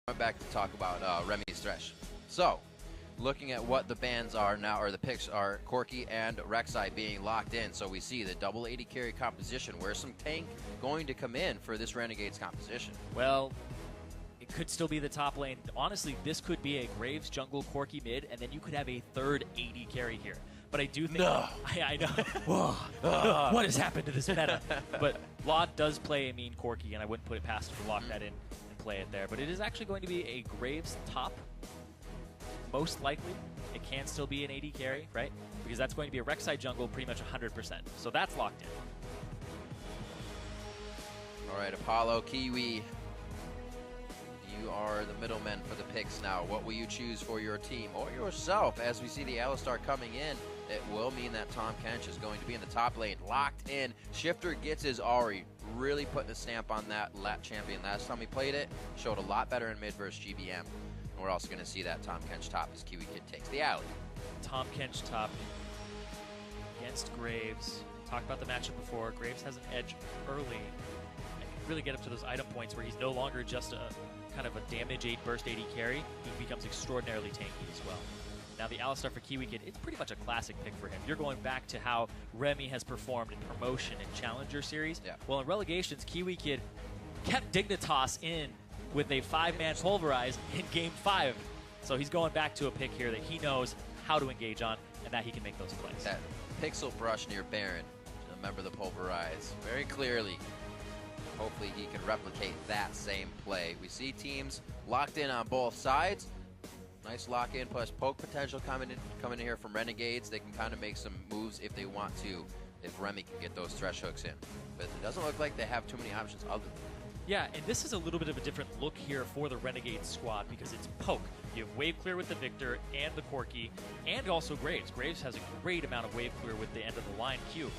Going back to talk about Remy's Thresh. So, looking at what the bans are now, or the picks are, Corki and Rek'Sai being locked in. So we see the double 80 carry composition. Where's some tank going to come in for this Renegades composition? Well, it could still be the top lane. Honestly, this could be a Graves jungle, Corki mid, and then you could have a third 80 carry here. But I do think I know what has happened to this meta. But Laud does play a mean Corki, and I wouldn't put it past him to lock that in and play it there. But it is actually going to be a Graves top. Most likely, it can still be an 80 carry, right? Because that's going to be a Rek'Sai jungle pretty much 100%. So that's locked in. All right, Apollo, Kiwi, you are the middleman for the picks now. What will you choose for your team or yourself? As we see the Alistar coming in, it will mean that Tahm Kench is going to be in the top lane, locked in. Shifter gets his Ahri, really putting a stamp on that lat champion. Last time we played it, showed a lot better in mid versus GBM. And we're also going to see that Tahm Kench top as Kiwi Kid takes the alley. Tahm Kench top against Graves. Talked about the matchup before. Graves has an edge early and can really get up to those item points where he's no longer just a kind of a damage 8 burst 80 carry. He becomes extraordinarily tanky as well. Now the Alistar for Kiwi Kid, it's pretty much a classic pick for him. You're going back to how Remy has performed in Promotion and Challenger Series. Yeah. Well, in Relegations, Kiwi Kid kept Dignitas in with a 5-man pulverize in Game 5. So he's going back to a pick here that he knows how to engage on and that he can make those plays. That pixel brush near Baron, remember the pulverize very clearly. Hopefully he can replicate that same play. We see teams locked in on both sides. Nice lock in plus poke potential coming in here from Renegades. They can kind of make some moves if they want to, if Remy can get those thresh hooks in. But it doesn't look like they have too many options other than that. Yeah, and this is a little bit of a different look here for the Renegade squad because it's poke. You have wave clear with the Victor and the Corki, and also Graves. Graves has a great amount of wave clear with the end of the line Q.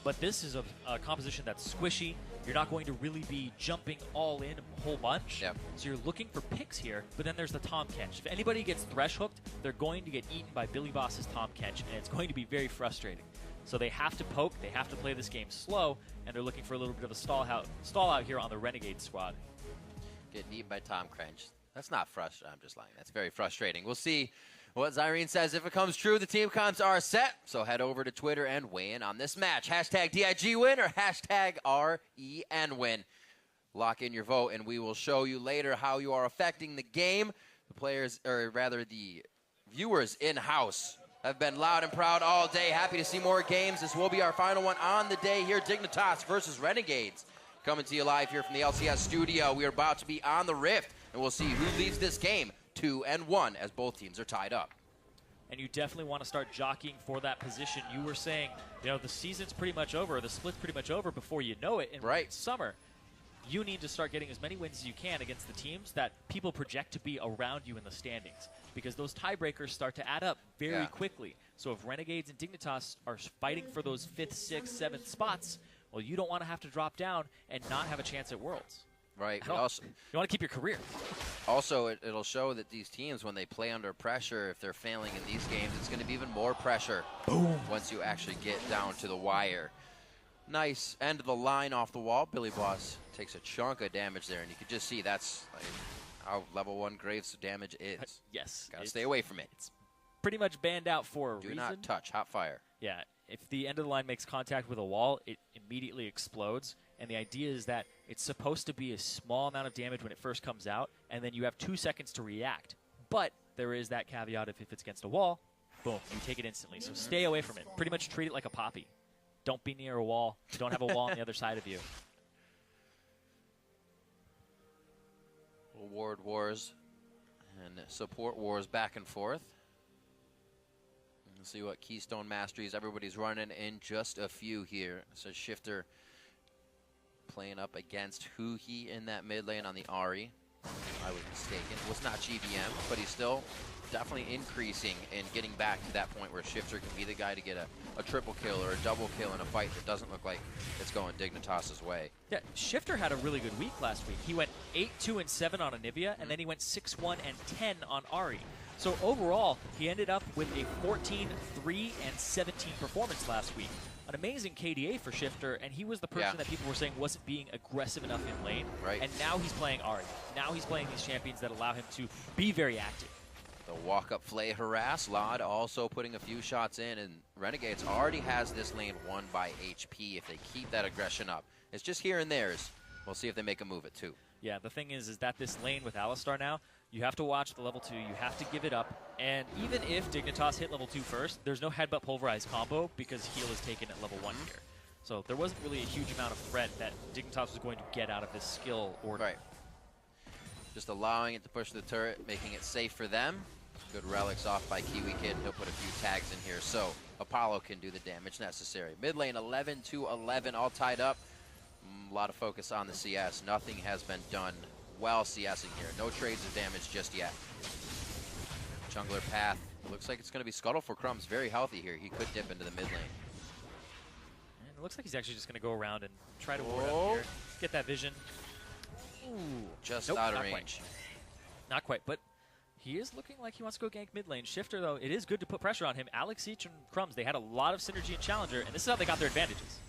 But this is a composition that's squishy. You're not going to really be jumping all in a whole bunch. Yep. So you're looking for picks here, but then there's the Tahm Kench. If anybody gets thresh hooked, they're going to get eaten by Billy Boss's Tahm Kench, and it's going to be very frustrating. So they have to poke, they have to play this game slow, and they're looking for a little bit of a stall out here on the Renegade squad. Getting eaten by Tahm Kench. That's not frustrating. I'm just lying. That's very frustrating. We'll see what Zyrene says. If it comes true, the team comps are set. So head over to Twitter and weigh in on this match. Hashtag DIG win or hashtag REN win. Lock in your vote, and we will show you later how you are affecting the game. The players, or rather the viewers in-house, have been loud and proud all day. Happy to see more games. This will be our final one on the day here. Dignitas versus Renegades. Coming to you live here from the LCS studio. We are about to be on the Rift, and we'll see who leads this game 2-1 as both teams are tied up. And you definitely want to start jockeying for that position. You were saying, you know, the season's pretty much over, the split's pretty much over before you know it in summer. You need to start getting as many wins as you can against the teams that people project to be around you in the standings, because those tiebreakers start to add up very quickly. So if Renegades and Dignitas are fighting for those 5th, 6th, 7th spots, well, you don't want to have to drop down and not have a chance at Worlds. Right. You want to keep your career. Also, it'll show that these teams, when they play under pressure, if they're failing in these games, it's going to be even more pressure. Boom. Once you actually get down to the wire. Nice end of the line off the wall. Billy Boss takes a chunk of damage there, and you can just see that's like how level 1 Graves damage is. Yes. Gotta stay away from it. It's pretty much banned out for a reason. Do not touch. Hot fire. Yeah. If the end of the line makes contact with a wall, it immediately explodes. And the idea is that it's supposed to be a small amount of damage when it first comes out, and then you have 2 seconds to react. But there is that caveat if it's against a wall, boom, you take it instantly. So stay away from it. Pretty much treat it like a poppy. Don't be near a wall. Don't have a wall on the other side of you. Ward wars and support wars back and forth. Let's see what Keystone Masteries everybody's running in just a few here. So Shifter playing up against Huhi in that mid lane on the Ahri. I was mistaken. It was not GBM, but he's still definitely increasing and getting back to that point where Shifter can be the guy to get a triple kill or a double kill in a fight that doesn't look like it's going Dignitas's way. Yeah, Shifter had a really good week last week. He went 8-2-7 on Anivia, and then he went 6-1-10 on Ahri. So overall, he ended up with a 14-3-17 performance last week. an amazing KDA for Shifter, and he was the person that people were saying wasn't being aggressive enough in lane. Right. And now he's playing Ahri. Now he's playing these champions that allow him to be very active. The walk-up flay harass. Lod also putting a few shots in, and Renegades already has this lane won by HP if they keep that aggression up. It's just here and there's. We'll see if they make a move at 2. Yeah, the thing is that this lane with Alistar now, you have to watch the level 2, you have to give it up, and even if Dignitas hit level 2 first, there's no headbutt pulverize combo because heal is taken at level 1 here. So there wasn't really a huge amount of threat that Dignitas was going to get out of this skill order. Right. Just allowing it to push the turret, making it safe for them. Good relics off by Kiwi Kid. He'll put a few tags in here so Apollo can do the damage necessary. Mid lane 11-11, all tied up. A lot of focus on the CS. Nothing has been done while CSing here. No trades of damage just yet. Jungler path. Looks like it's going to be Scuttle for Crumbs. Very healthy here. He could dip into the mid lane. And it looks like he's actually just going to go around and try to ward up here. Get that vision. Ooh. Just nope, out of not range. Quite. Not quite, but he is looking like he wants to go gank mid lane. Shifter, though, it is good to put pressure on him. Alex, Seach, and Crumbs, they had a lot of synergy in Challenger, and this is how they got their advantages.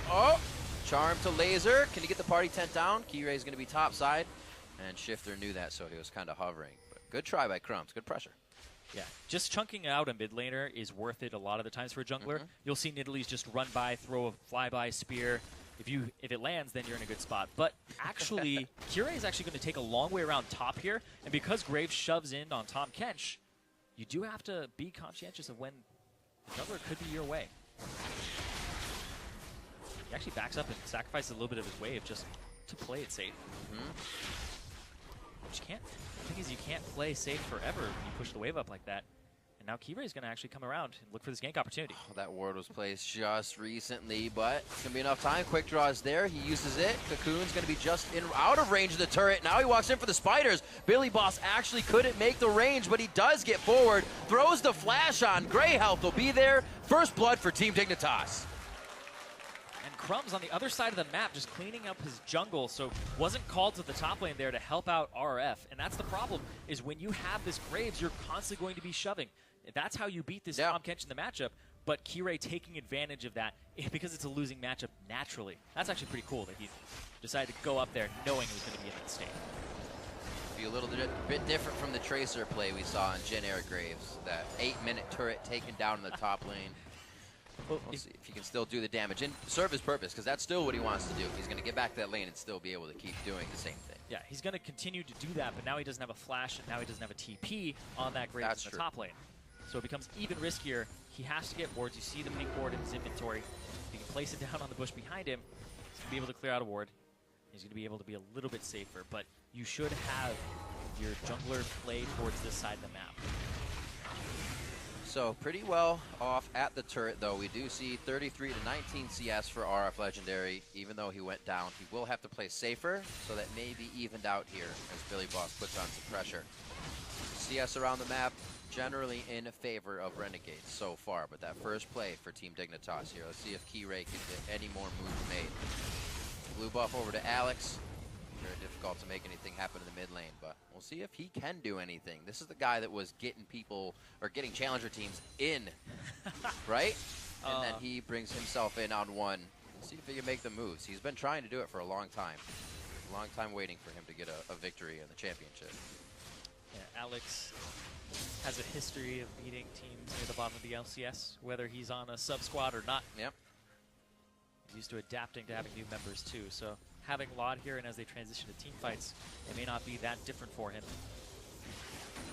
Oh! Charm to laser. Can he get the party tent down? Kiray's going to be top side. And Shifter knew that, so he was kind of hovering. But good try by Crumbs. Good pressure. Yeah, just chunking out a mid laner is worth it a lot of the times for a jungler. You'll see Nidalee's just run by, throw a flyby spear. If it lands, then you're in a good spot. But actually, Kiray is actually going to take a long way around top here. And because Graves shoves in on Tahm Kench, you do have to be conscientious of when the jungler could be your way. He actually backs up and sacrifices a little bit of his wave just to play it safe. Which can't. The thing is, you can't play safe forever when you push the wave up like that. And now Kiray is going to actually come around and look for this gank opportunity. Oh, that ward was placed just recently, but it's going to be enough time. Quick draw is there. He uses it. Cocoon's going to be just out of range of the turret. Now he walks in for the spiders. Billy Boss actually couldn't make the range, but he does get forward. Throws the flash on. Gray Health will be there. First blood for Team Dignitas. Crumbs on the other side of the map just cleaning up his jungle, so wasn't called to the top lane there to help out RF. And that's the problem, is when you have this Graves, you're constantly going to be shoving. That's how you beat this Tahm Kench in the matchup, but Kiray taking advantage of that because it's a losing matchup naturally. That's actually pretty cool that he decided to go up there knowing he was going to be in that state. Be a little bit different from the Tracer play we saw in Jin Air Graves. That 8-minute turret taken down in the top lane. We'll see if he can still do the damage and serve his purpose, because that's still what he wants to do. He's going to get back to that lane and still be able to keep doing the same thing. Yeah, he's going to continue to do that, but now he doesn't have a flash, and now he doesn't have a TP on that Graves in the top lane. So it becomes even riskier. He has to get wards. You see the pink ward in his inventory. If he can place it down on the bush behind him, he's going to be able to clear out a ward. He's going to be able to be a little bit safer, but you should have your jungler play towards this side of the map. So pretty well off at the turret, though. We do see 33-19 CS for RF Legendary. Even though he went down, he will have to play safer, so that may be evened out here as Billy Boss puts on some pressure. CS around the map, generally in favor of Renegades so far, but that first play for Team Dignitas here. Let's see if Kiray can get any more moves made. Blue buff over to Alex. Very difficult to make anything happen in the mid lane, but we'll see if he can do anything. This is the guy that was getting people, or getting challenger teams in, right? And then he brings himself in on one. We'll see if he can make the moves. He's been trying to do it for a long time. A long time waiting for him to get a victory in the championship. Yeah, Alex has a history of beating teams near the bottom of the LCS, whether he's on a sub-squad or not. Yep. He's used to adapting to having new members, too, so having Lod here, and as they transition to team fights, it may not be that different for him.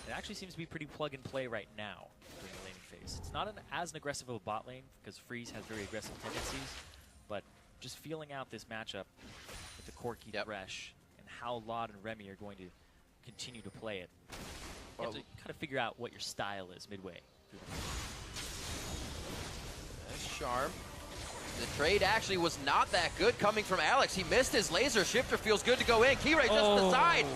It actually seems to be pretty plug-and-play right now during the laning phase. It's not as aggressive of a bot lane, because Freeze has very aggressive tendencies, but just feeling out this matchup with the Corki Thresh and how Lod and Remy are going to continue to play it. You have to kind of figure out what your style is midway. Nice charm. The trade actually was not that good coming from Alex. He missed his laser. Shifter feels good to go in. Kiray just to the side.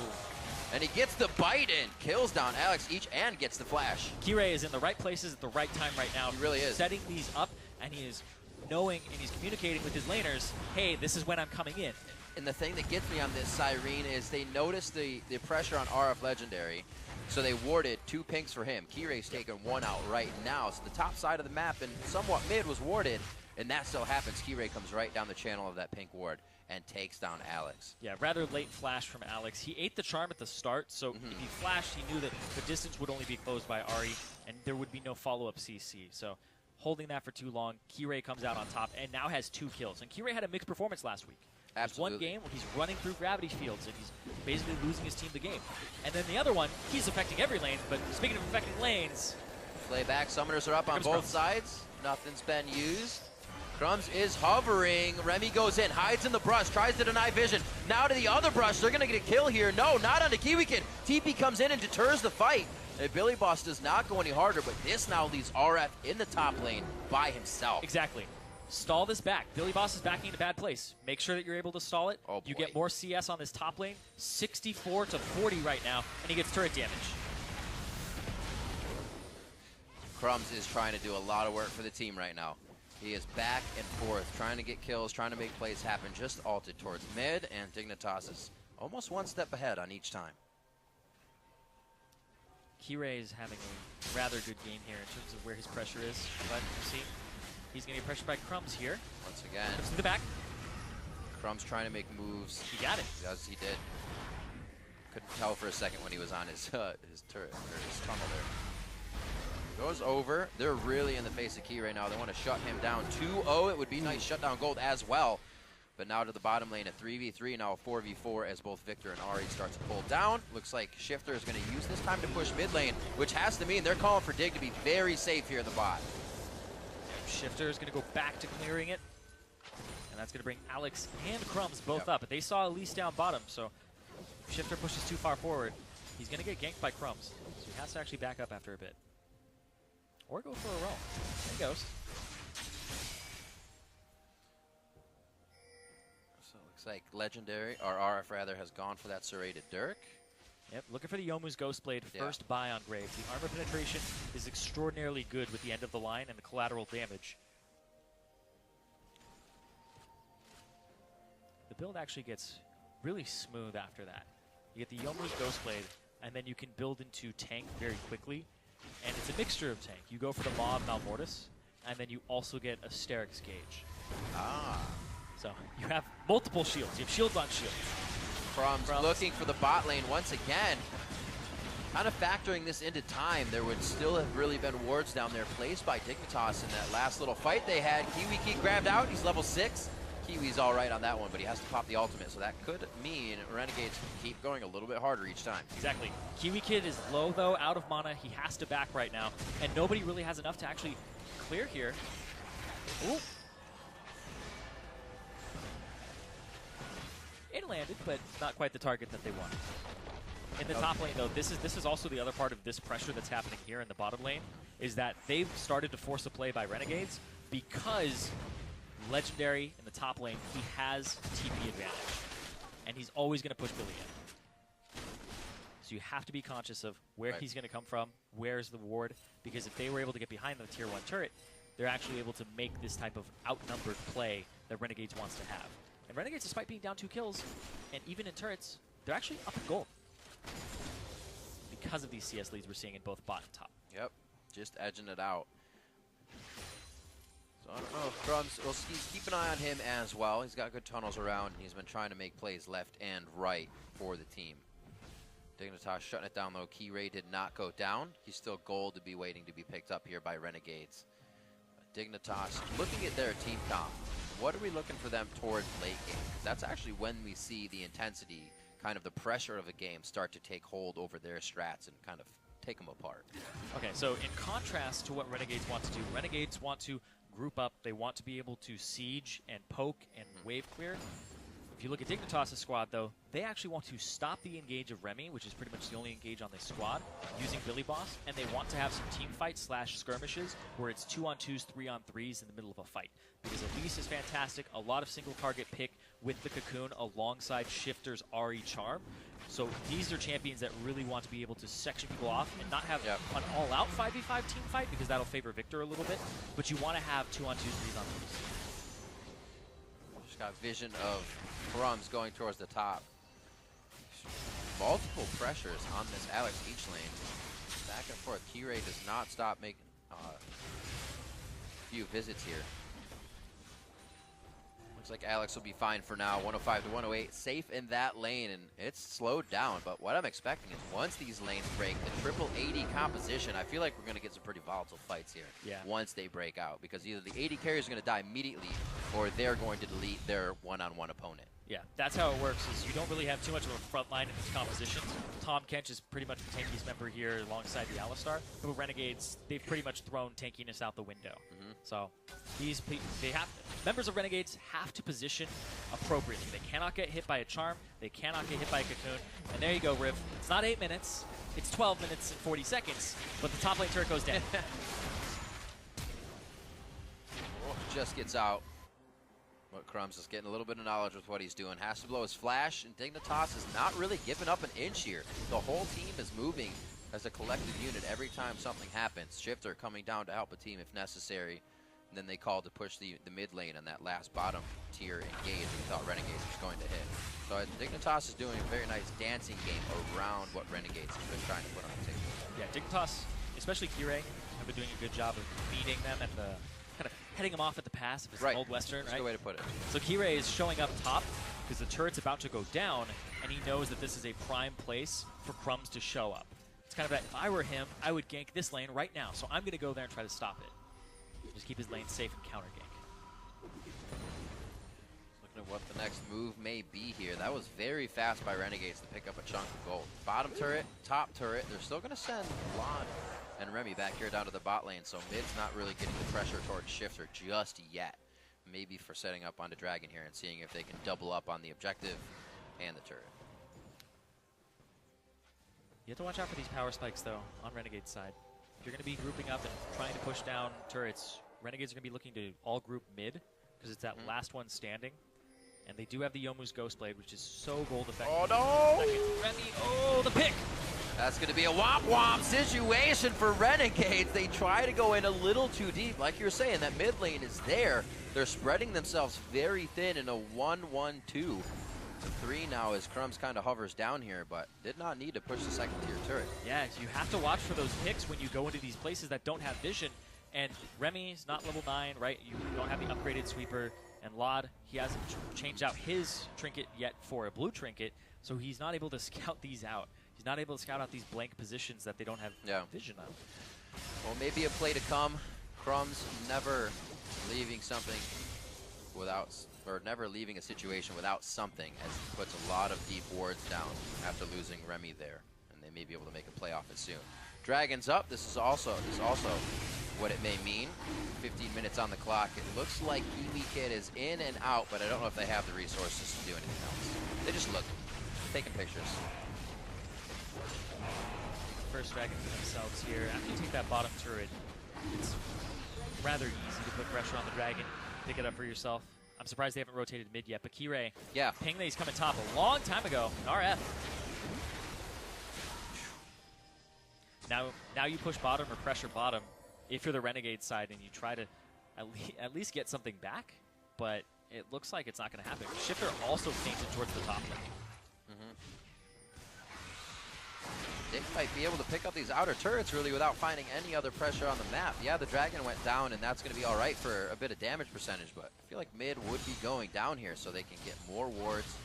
And he gets the bite in. Kills down Alex each and gets the flash. Kiray is in the right places at the right time right now. He really is. Setting these up, and he is knowing and he's communicating with his laners, hey, this is when I'm coming in. And the thing that gets me on this Cyrene is they noticed the pressure on RF Legendary, so they warded 2 pinks for him. Kiray's taking one out right now. So the top side of the map and somewhat mid was warded, and that still happens. Kirei comes right down the channel of that pink ward and takes down Alex. Yeah, rather late flash from Alex. He ate the charm at the start, so if he flashed, he knew that the distance would only be closed by Ahri, and there would be no follow-up CC. So holding that for too long, Kirei comes out on top and now has 2 kills. And Kirei had a mixed performance last week. Absolutely. There's one game where he's running through gravity fields and he's basically losing his team the game. And then the other one, he's affecting every lane, but speaking of affecting lanes... Playback, summoners are up on both sides. Nothing's been used. Crumbs is hovering. Remy goes in, hides in the brush, tries to deny vision. Now to the other brush. They're going to get a kill here. No, not onto Kiwi Kid. TP comes in and deters the fight. And Billy Boss does not go any harder, but this now leaves RF in the top lane by himself. Exactly. Stall this back. Billy Boss is backing in a bad place. Make sure that you're able to stall it. Oh, you get more CS on this top lane. 64 to 40 right now, and he gets turret damage. Crumbs is trying to do a lot of work for the team right now. He is back and forth, trying to get kills, trying to make plays happen, just ulted towards mid, and Dignitas is almost one step ahead on each time. Kirei is having a rather good game here in terms of where his pressure is, but you see, he's going to get pressured by Crumbs here. Once again. Comes to the back. Crumbs trying to make moves. He got it. Yes, he did. Couldn't tell for a second when he was on his turret, or his tunnel there. Goes over. They're really in the face of Key right now. They want to shut him down. 2-0. It would be nice shutdown gold as well. But now to the bottom lane, a 3v3, now a 4v4 as both Victor and Ahri start to pull down. Looks like Shifter is going to use this time to push mid lane, which has to mean they're calling for Dig to be very safe here in the bot. Shifter is going to go back to clearing it. And that's going to bring Alex and Crumbs both up. But they saw Elise down bottom, so if Shifter pushes too far forward, he's going to get ganked by Crumbs. So he has to actually back up after a bit. Or go for a roam. There he goes. So it looks like Legendary, or RF rather, has gone for that serrated Dirk. Yep, looking for the Yomu's Ghostblade first buy on Graves. The armor penetration is extraordinarily good with the end of the line and the collateral damage. The build actually gets really smooth after that. You get the Yomu's Ghostblade, and then you can build into tank very quickly. And it's a mixture of tank. You go for the Maw of Malmortis, and then you also get a Sterix Gauge. Ah. So you have multiple shields. You have shields on shields. Crumbs looking for the bot lane once again. Kind of factoring this into time, there would still have really been wards down there placed by Dignitas in that last little fight they had. Kiwi Key grabbed out. He's level 6. Kiwi's all right on that one, but he has to pop the ultimate, so that could mean Renegades keep going a little bit harder each time. Exactly. Kiwi Kid is low, though, out of mana. He has to back right now, and nobody really has enough to actually clear here. Ooh. It landed, but not quite the target that they wanted. In the top lane, though, this is also the other part of this pressure that's happening here in the bottom lane, is that they've started to force a play by Renegades because Legendary in the top lane, he has TP advantage. And he's always going to push Billy in. So you have to be conscious of where he's going to come from, where's the ward, because if they were able to get behind the tier 1 turret, they're actually able to make this type of outnumbered play that Renegades wants to have. And Renegades, despite being down 2 kills, and even in turrets, they're actually up in gold. Because of these CS leads we're seeing in both bot and top. Yep, just edging it out. So I don't know if Crumbs, we'll keep an eye on him as well. He's got good tunnels around, and he's been trying to make plays left and right for the team. Dignitas shutting it down, though. Kirei did not go down. He's still gold to be waiting to be picked up here by Renegades. Dignitas, looking at their team comp, what are we looking for them towards late game? That's actually when we see the intensity, kind of the pressure of a game start to take hold over their strats and kind of take them apart. Okay, so in contrast to what Renegades want to do, Renegades want to group up. They want to be able to siege and poke and wave clear. If you look at Dignitas' squad, though, they actually want to stop the engage of Remy, which is pretty much the only engage on this squad, using Billy Boss, and they want to have some team fights / skirmishes where it's 2-on-2s, 3-on-3s in the middle of a fight. Because Elise is fantastic, a lot of single target pick with the Cocoon alongside Shifter's RE Charm. So these are champions that really want to be able to section people off and not have an all-out 5v5 team fight, because that'll favor Victor a little bit, but you want to have 2-on-2s, 3s-on-3s. Just got vision of Crumbs going towards the top. Multiple pressures on this Alex each lane. Back and forth. Kirei does not stop making a few visits here. Looks like Alex will be fine for now. 105 to 108, safe in that lane, and it's slowed down. But what I'm expecting is once these lanes break, the triple AD composition, I feel like we're going to get some pretty volatile fights here. Yeah. Once they break out, because either the AD carriers are going to die immediately, or they're going to delete their one-on-one opponent. Yeah, that's how it works, is you don't really have too much of a front line in these compositions. Tom Kench is pretty much the tankiest member here alongside the Alistar. But Renegades, they've pretty much thrown tankiness out the window. So members of Renegades have to position appropriately. They cannot get hit by a charm. They cannot get hit by a cocoon. And there you go, Riv. It's not 8 minutes. It's 12 minutes and 40 seconds. But the top lane turret goes down. Just gets out. But Crumbs is getting a little bit of knowledge with what he's doing. Has to blow his flash, and Dignitas is not really giving up an inch here. The whole team is moving as a collective unit every time something happens. Shifter coming down to help a team if necessary. And then they called to push the mid lane on that last bottom tier engage. We thought Renegades was going to hit. So Dignitas is doing a very nice dancing game around what Renegades have been trying to put on the table. Yeah, Dignitas, especially Kirei, have been doing a good job of beating them at the kind of heading them off at the pass if it's an Old Western, That's the way to put it. So Kirei is showing up top because the turret's about to go down, and he knows that this is a prime place for Crumbs to show up. It's kind of like, if I were him, I would gank this lane right now, so I'm going to go there and try to stop it. Just keep his lane safe and counter gank. Looking at what the next move may be here. That was very fast by Renegades to pick up a chunk of gold. Bottom turret, top turret, they're still going to send Lon and Remy back here down to the bot lane, so mid's not really getting the pressure towards Shifter just yet. Maybe for setting up onto Dragon here and seeing if they can double up on the objective and the turret. You have to watch out for these power spikes, though, on Renegade's side. If you're going to be grouping up and trying to push down turrets, Renegades are going to be looking to all group mid, because it's that last one standing. And they do have the Yomu's Ghostblade, which is so gold effective. Oh, no! Remy, oh, the pick! That's going to be a womp-womp situation for Renegades. They try to go in a little too deep. Like you were saying, that mid lane is there. They're spreading themselves very thin in a 1-1-2. 3 now as Crumbs kind of hovers down here, but did not need to push the second tier turret. Yeah, you have to watch for those picks when you go into these places that don't have vision. And Remy's not level 9, right? You don't have the upgraded sweeper. And Lod, he hasn't changed out his trinket yet for a blue trinket, so he's not able to scout these out. He's not able to scout out these blank positions that they don't have vision on. Well, maybe a play to come. Crumbs never leaving something without, or never leaving a situation without something, as he puts a lot of deep wards down after losing Remy there, and they may be able to make a play off it soon. Dragon's up. This is also what it may mean. 15 minutes on the clock. It looks like Kiwi Kid is in and out, but I don't know if they have the resources to do anything else. They just look, taking pictures. First Dragon for themselves here. After you take that bottom turret, it's rather easy to put pressure on the Dragon. Pick it up for yourself. I'm surprised they haven't rotated mid yet, but Kirei, ping that he's coming top a long time ago in RF. Now you push bottom or pressure bottom if you're the Renegade side and you try to at least get something back, but it looks like it's not going to happen. Shifter also painted towards the top lane. They might be able to pick up these outer turrets really without finding any other pressure on the map. Yeah, the Dragon went down, and that's going to be all right for a bit of damage percentage, but I feel like mid would be going down here so they can get more wards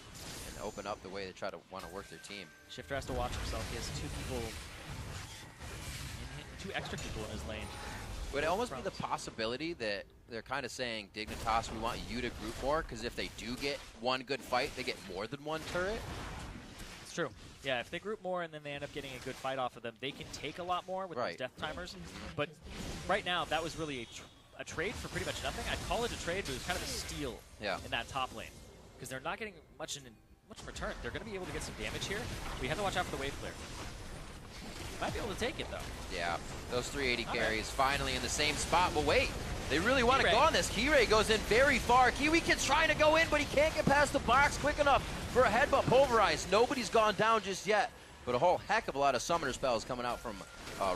and open up the way they try to want to work their team. Shifter has to watch himself. He has two extra people in his lane. Would it almost be the possibility that they're kind of saying, Dignitas, we want you to group more, because if they do get one good fight, they get more than one turret? It's true. Yeah, if they group more and then they end up getting a good fight off of them, they can take a lot more with those death timers. But right now, that was really a trade for pretty much nothing. I'd call it a trade, but it was kind of a steal in that top lane. Because they're not getting much in return. They're going to be able to get some damage here. We have to watch out for the wave clear. Might be able to take it, though. Yeah, those 380 carries finally in the same spot. But wait, they really want to go on this. Kirei goes in very far. Kiwi Kid's trying to go in, but he can't get past the box quick enough for a headbutt pulverized. Nobody's gone down just yet, but a whole heck of a lot of summoner spells coming out from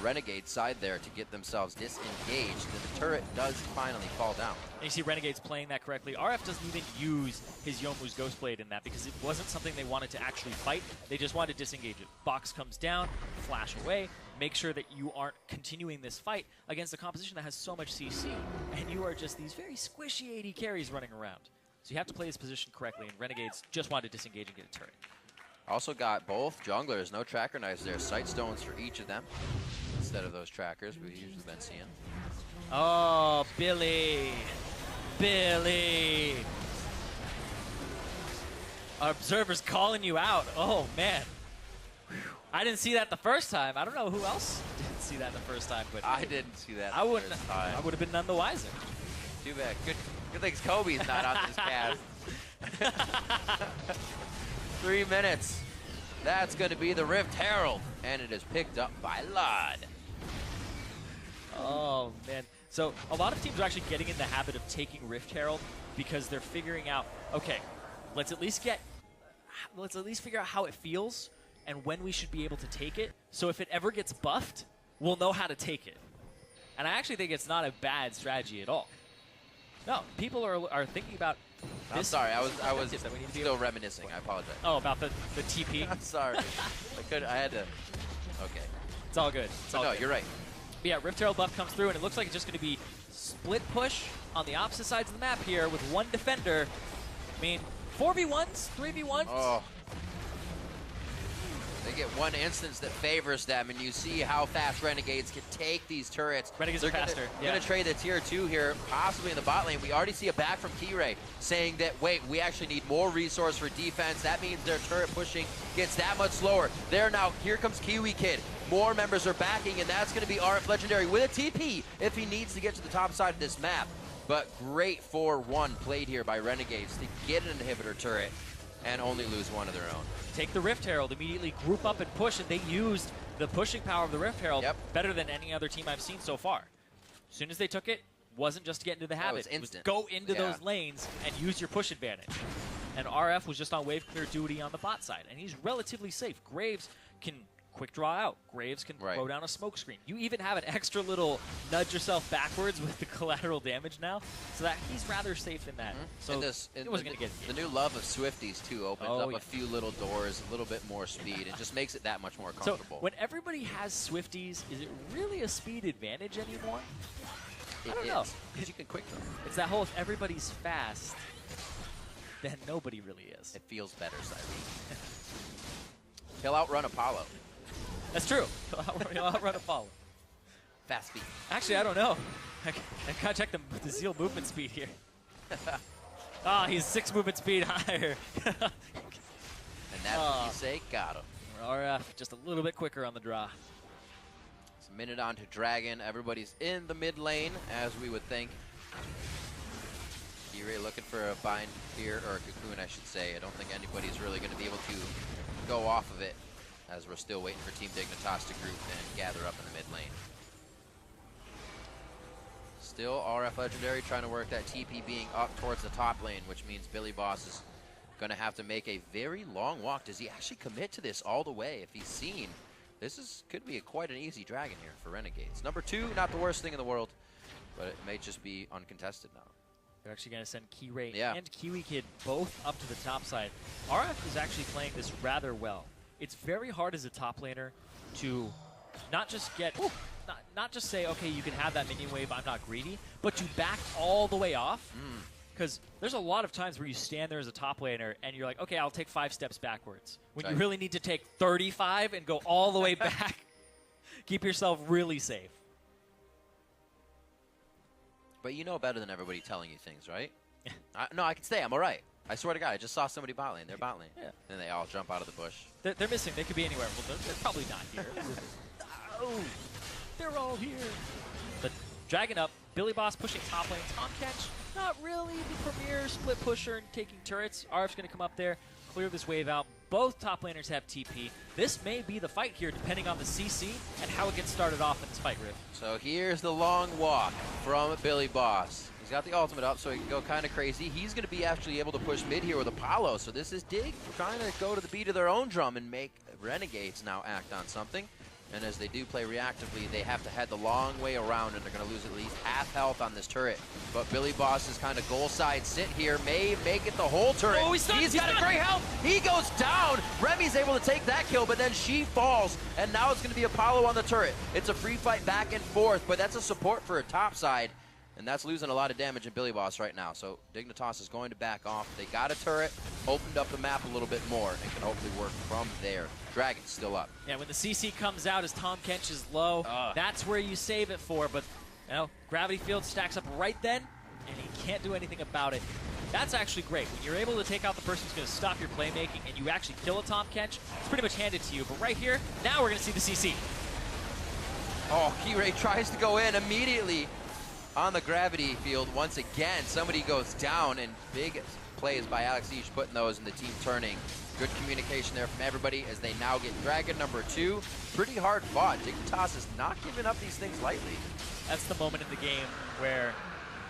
Renegade side there to get themselves disengaged, and the turret does finally fall down. And you see Renegades playing that correctly. RF doesn't even use his Yomu's Ghostblade in that because it wasn't something they wanted to actually fight. They just wanted to disengage it. Box comes down, flash away, make sure that you aren't continuing this fight against a composition that has so much CC, and you are just these very squishy AD carries running around. So you have to play his position correctly, and Renegades just wanted to disengage and get a turret. Also got both junglers, no tracker knives there. Sight stones for each of them instead of those trackers we've usually been seeing. Oh, Billy. Billy. Our observer's calling you out. Oh, man. I didn't see that the first time. I don't know who else didn't see that the first time, but I didn't see that I the wouldn't. first time. I would have been none the wiser. Too bad. Good thing Kobe's not on this cast. 3 minutes. That's going to be the Rift Herald, and it is picked up by Lod. Oh, man. So a lot of teams are actually getting in the habit of taking Rift Herald because they're figuring out, okay, let's at least figure out how it feels and when we should be able to take it. So if it ever gets buffed, we'll know how to take it. And I actually think it's not a bad strategy at all. No, people are thinking about this. I'm sorry, I was still reminiscing. I apologize. Oh, about the TP? I'm sorry. I had to. Okay. It's all good. No, you're right. But yeah, Rift Herald buff comes through, and it looks like it's just going to be split push on the opposite sides of the map here with one defender. I mean, 4v1s, 3v1s. Oh. They get one instance that favors them, and you see how fast Renegades can take these turrets. Renegades are faster. They're going to trade the tier 2 here, possibly in the bot lane. We already see a back from Keyray saying that, wait, we actually need more resource for defense. That means their turret pushing gets that much slower. There now, here comes Kiwi Kid. More members are backing, and that's going to be RF Legendary with a TP if he needs to get to the top side of this map. But great 4-1 played here by Renegades to get an inhibitor turret and only lose one of their own. Take the Rift Herald, immediately group up and push, and they used the pushing power of the Rift Herald better than any other team I've seen so far. As soon as they took it, wasn't just to get into the habit. It was go into those lanes and use your push advantage. And RF was just on wave clear duty on the bot side, and he's relatively safe. Graves can quick draw out. Graves can throw down a smoke screen. You even have an extra little nudge yourself backwards with the collateral damage now, so that he's rather safe in that. So it wasn't going to get the new love of Swifties too opens up a few little doors, a little bit more speed, and just makes it that much more comfortable. So when everybody has Swifties, is it really a speed advantage anymore? I don't know. Because you can quick them. It's that whole if everybody's fast, then nobody really is. It feels better, Cyrene. He'll outrun Apollo. That's true. He'll outrun Apollo. Fast speed. Actually, I don't know. I gotta check the Zeal movement speed here. He's 6 movement speed higher. And that's what you say, got him. RF just a little bit quicker on the draw. It's a minute on to Dragon. Everybody's in the mid lane, as we would think. Keyray looking for a bind here, or a cocoon, I should say. I don't think anybody's really going to be able to go off of it, as we're still waiting for Team Dignitas to group and gather up in the mid lane. Still RF Legendary trying to work that TP being up towards the top lane, which means Billy Boss is going to have to make a very long walk. Does he actually commit to this all the way? If he's seen, this could be quite an easy dragon here for Renegades. Number 2, not the worst thing in the world, but it may just be uncontested now. They're actually going to send Keyray and Kiwi Kid both up to the top side. RF is actually playing this rather well. It's very hard as a top laner to not just get, not just say, okay, you can have that minion wave, I'm not greedy, but to back all the way off. Because there's a lot of times where you stand there as a top laner and you're like, okay, I'll take 5 steps backwards. When you really need to take 35 and go all the way back. Keep yourself really safe. But you know better than everybody telling you things, right? No, I can stay. I'm all right. I swear to God, I just saw somebody bot lane. They're bot lane. Yeah. Then they all jump out of the bush. They're missing. They could be anywhere. Well, they're probably not here. Oh, they're all here. But Dragon up. Billy Boss pushing top lane. Tom Catch, not really the premier split pusher and taking turrets. RF's going to come up there, clear this wave out. Both top laners have TP. This may be the fight here, depending on the CC and how it gets started off in this fight, Riff. So here's the long walk from Billy Boss. He's got the ultimate up, so he can go kind of crazy. He's going to be actually able to push mid here with Apollo. So this is Dig trying to go to the beat of their own drum and make Renegades now act on something. And as they do play reactively, they have to head the long way around, and they're going to lose at least half health on this turret. But Billy Boss's kind of goal side sit here may make it the whole turret. Oh, he's got a great health. He goes down. Remy's able to take that kill, but then she falls, and now it's going to be Apollo on the turret. It's a free fight back and forth, but that's a support for a top side. and that's losing a lot of damage in Billy Boss right now. So Dignitas is going to back off. They got a turret, opened up the map a little bit more, and can hopefully work from there. Dragon's still up. Yeah, when the CC comes out as Tahm Kench is low, that's where you save it for. But you know, Gravity Field stacks up right then, and he can't do anything about it. That's actually great. When you're able to take out the person who's going to stop your playmaking and you actually kill a Tahm Kench, it's pretty much handed to you. But right here, now we're going to see the CC. Oh, Key-Ray tries to go in immediately on the Gravity Field once again. Somebody goes down, and big plays by Alex Each putting those in the team turning. Good communication there from everybody as they now get Dragon number 2. Pretty hard fought. Dignitas is not giving up these things lightly. That's the moment in the game where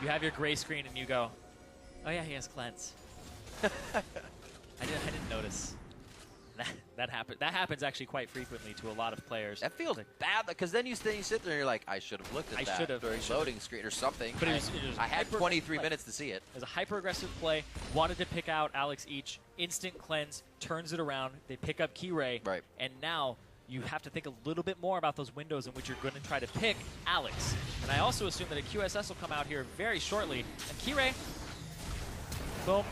you have your gray screen and you go, oh yeah, he has cleanse. I didn't notice. That happens actually quite frequently to a lot of players. That feels bad because then you sit there and you're like, I should have looked at that during loading screen or something. But I had 23 minutes to see it. It was a hyper-aggressive play. Wanted to pick out Alex Each. Instant cleanse, turns it around. They pick up Key-Ray. Right. And now you have to think a little bit more about those windows in which you're going to try to pick Alex. And I also assume that a QSS will come out here very shortly. And Key-Ray, boom.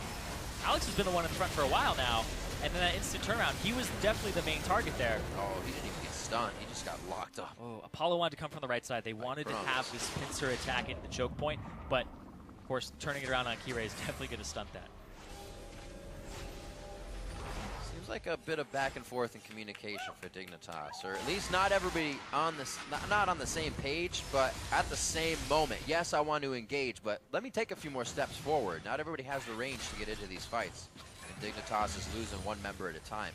Alex has been the one in front for a while now. And then that instant turnaround, he was definitely the main target there. Oh, he didn't even get stunned. He just got locked up. Oh, Apollo wanted to come from the right side. They wanted to have this pincer attack into the choke point, but of course, turning it around on Key-Ray is definitely going to stunt that. Seems like a bit of back and forth in communication for Dignitas, or at least not everybody on this, not on the same page, but at the same moment. Yes, I want to engage, but let me take a few more steps forward. Not everybody has the range to get into these fights. Dignitas is losing one member at a time,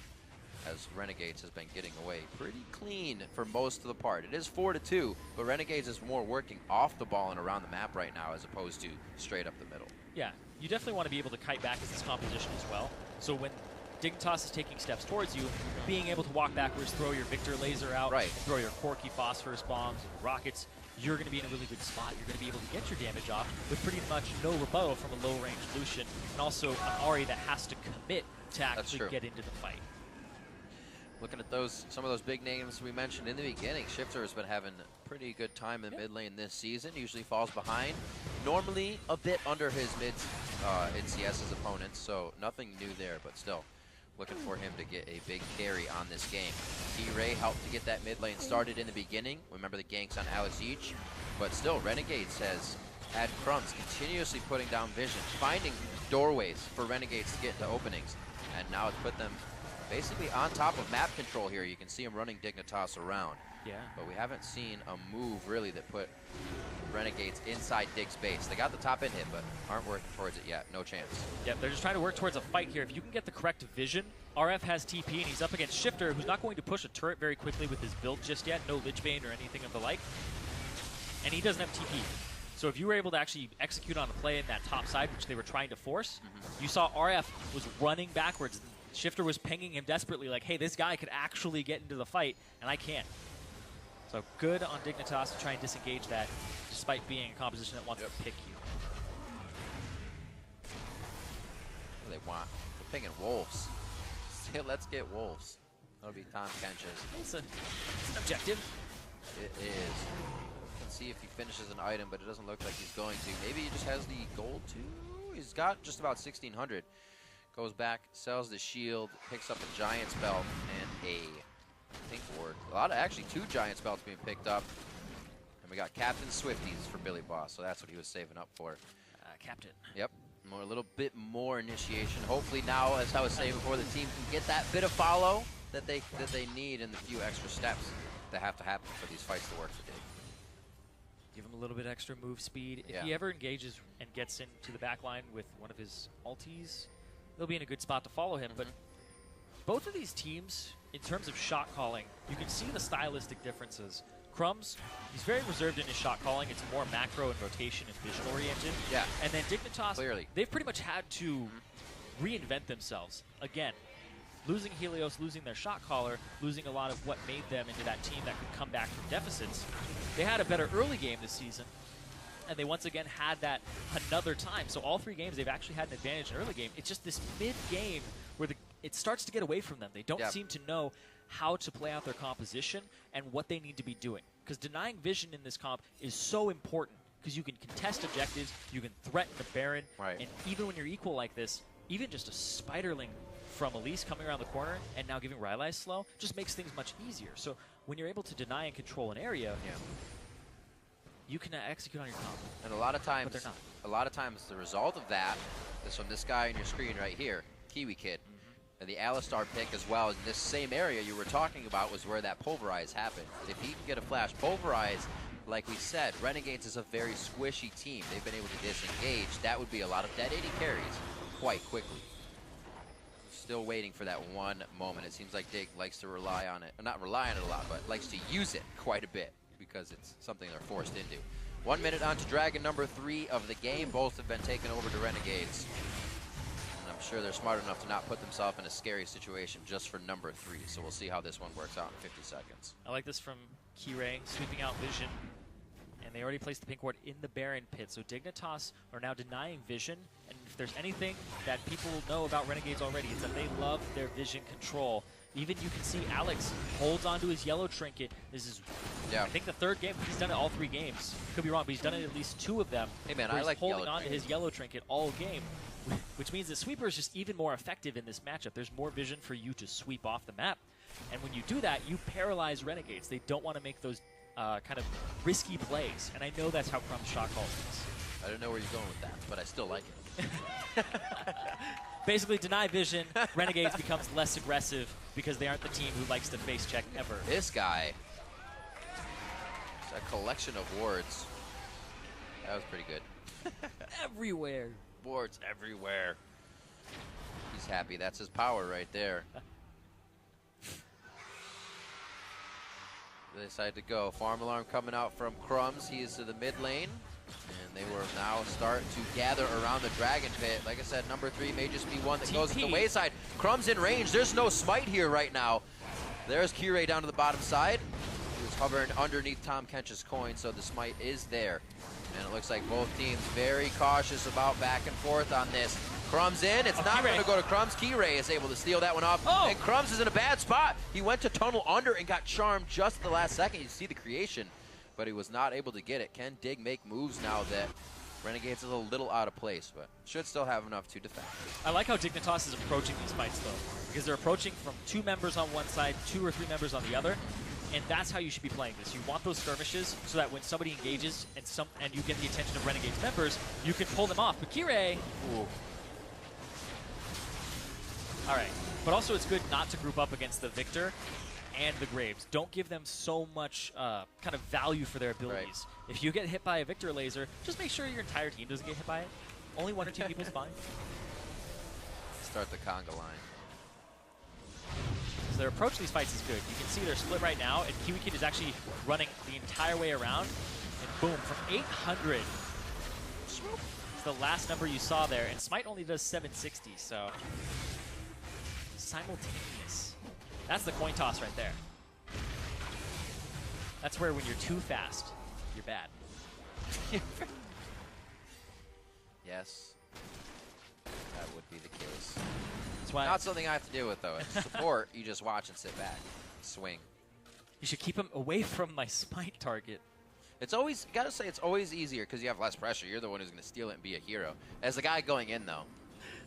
as Renegades has been getting away pretty clean for most of the part. It is 4-2, but Renegades is more working off the ball and around the map right now as opposed to straight up the middle. Yeah, you definitely want to be able to kite back as this composition as well. So when Dignitas is taking steps towards you, being able to walk backwards, throw your Victor laser out, throw your Corky phosphorus bombs, rockets, you're going to be in a really good spot. You're going to be able to get your damage off with pretty much no rebuttal from a low-range Lucian, and also an Ahri that has to commit to actually get into the fight. Looking at some of those big names we mentioned in the beginning, Shifter has been having a pretty good time in mid lane this season. Usually falls behind, normally a bit under his NCS's opponents, so nothing new there, but still looking for him to get a big carry on this game. Key-Ray helped to get that mid lane started in the beginning. Remember the ganks on Alex Each, but still Renegades has had Crumbs continuously putting down vision, finding doorways for Renegades to get into openings, and now it's put them basically on top of map control here. You can see him running Dignitas around. Yeah. But we haven't seen a move really that put Renegades inside Dig's base. They got the top end hit, but aren't working towards it yet. No chance. Yep, they're just trying to work towards a fight here. If you can get the correct vision, RF has TP and he's up against Shifter, who's not going to push a turret very quickly with his build just yet. No Lich Bane or anything of the like. And he doesn't have TP. So if you were able to actually execute on a play in that top side, which they were trying to force, you saw RF was running backwards. Shifter was pinging him desperately like, hey, this guy could actually get into the fight, and I can't. So good on Dignitas to try and disengage that, despite being a composition that wants to pick you. What do they want? They're picking wolves. Let's get wolves. That'll be Tahm Kench's. It's an objective. It is. Let's see if he finishes an item, but it doesn't look like he's going to. Maybe he just has the gold too? He's got just about 1,600. Goes back, sells the shield, picks up a Giant's Belt and a Pink Ward. A lot of, actually, 2 Giant's Belts being picked up. And we got Captain Swifties for Billy Boss, so that's what he was saving up for. Captain. Yep. A little bit more initiation. Hopefully now, as I was saying before, the team can get that bit of follow that they need in the few extra steps that have to happen for these fights to work for Dig. Give him a little bit extra move speed. If he ever engages and gets into the back line with one of his ultis, they'll be in a good spot to follow him. But both of these teams, in terms of shot calling, you can see the stylistic differences. Crumbs, he's very reserved in his shot calling. It's more macro and rotation and vision oriented. Yeah. And then Dignitas, clearly, they've pretty much had to reinvent themselves. Again, losing Helios, losing their shot caller, losing a lot of what made them into that team that could come back from deficits. They had a better early game this season, and they once again had that another time. So all 3 games, they've actually had an advantage in early game. It's just this mid-game where it starts to get away from them. They don't seem to know how to play out their composition and what they need to be doing. Because denying vision in this comp is so important, because you can contest objectives, you can threaten the Baron, Right. and even when you're equal like this, even just a Spiderling from Elise coming around the corner and now giving Rylai's slow just makes things much easier. So when you're able to deny and control an area, you can execute on your combo. And a lot of times, But they're not. a lot of times the result of that is from this guy on your screen right here, Kiwi Kid. And the Alistar pick as well in this same area you were talking about was where that Pulverize happened. If he can get a flash Pulverize, like we said, Renegades is a very squishy team. They've been able to disengage. That would be a lot of dead 80 carries quite quickly. Still waiting for that one moment. It seems like Dig likes to rely on it, not rely on it a lot, but likes to use it quite a bit because it's something they're forced into. 1 minute on to Dragon number 3 of the game. Both have been taken over to Renegades. And I'm sure they're smart enough to not put themselves in a scary situation just for number 3. So we'll see how this one works out in 50 seconds. I like this from Kirei, sweeping out Vision. And they already placed the pink ward in the Baron pit. So Dignitas are now denying Vision. And if there's anything that people know about Renegades already, it's that they love their Vision control. Even you can see Alex holds onto his yellow trinket. This is, I think, the third game. He's done it all 3 games. Could be wrong, but he's done it at least 2 of them. Hey man, I like holding on to his yellow trinket all game, which means that Sweeper is just even more effective in this matchup. There's more vision for you to sweep off the map. And when you do that, you paralyze Renegades. They don't want to make those kind of risky plays. And I know that's how Crumb's shot calls this. I don't know where you're going with that, but I still like it. Basically, deny Vision, Renegades becomes less aggressive because they aren't the team who likes to face check ever. This guy, it's a collection of wards. That was pretty good. Everywhere. Wards everywhere. He's happy. That's his power right there. They decided to go. Farm alarm coming out from Crumbs. He is to the mid lane. And they will now start to gather around the Dragon Pit. Like I said, number 3 may just be one that goes to the wayside. Crumbs in range. There's no smite here right now. There's Kirei down to the bottom side. He was hovering underneath Tom Kench's coin, so the smite is there. And it looks like both teams very cautious about back and forth on this. Crumbs in. It's not going to go to Crumbs. Kirei is able to steal that one off. And Crumbs is in a bad spot. He went to tunnel under and got charmed just at the last second. You see the creation, but he was not able to get it. Can Dig make moves now that Renegades is a little out of place, but should still have enough to defend? I like how Dignitas is approaching these fights, though, because they're approaching from 2 members on one side, 2 or 3 members on the other. And that's how you should be playing this. You want those skirmishes so that when somebody engages and you get the attention of Renegades members, you can pull them off. But Kirei... All right. But also it's good not to group up against the Victor and the Graves. Don't give them so much kind of value for their abilities. If you get hit by a Victor laser, just make sure your entire team doesn't get hit by it. Only 1 or 2 people's fine. Start the conga line. So their approach to these fights is good. You can see they're split right now, and Kiwi Kid is actually running the entire way around. And boom, from 800, it's the last number you saw there. And Smite only does 760, so simultaneous. That's the coin toss right there. That's where when you're too fast, you're bad. Yes, that would be the case. That's why Not something I have to deal with, though. It's support, you just watch and sit back. Swing. you should keep him away from my Smite target. It's always, gotta say, it's always easier because you have less pressure. You're the one who's going to steal it and be a hero. As the guy going in, though.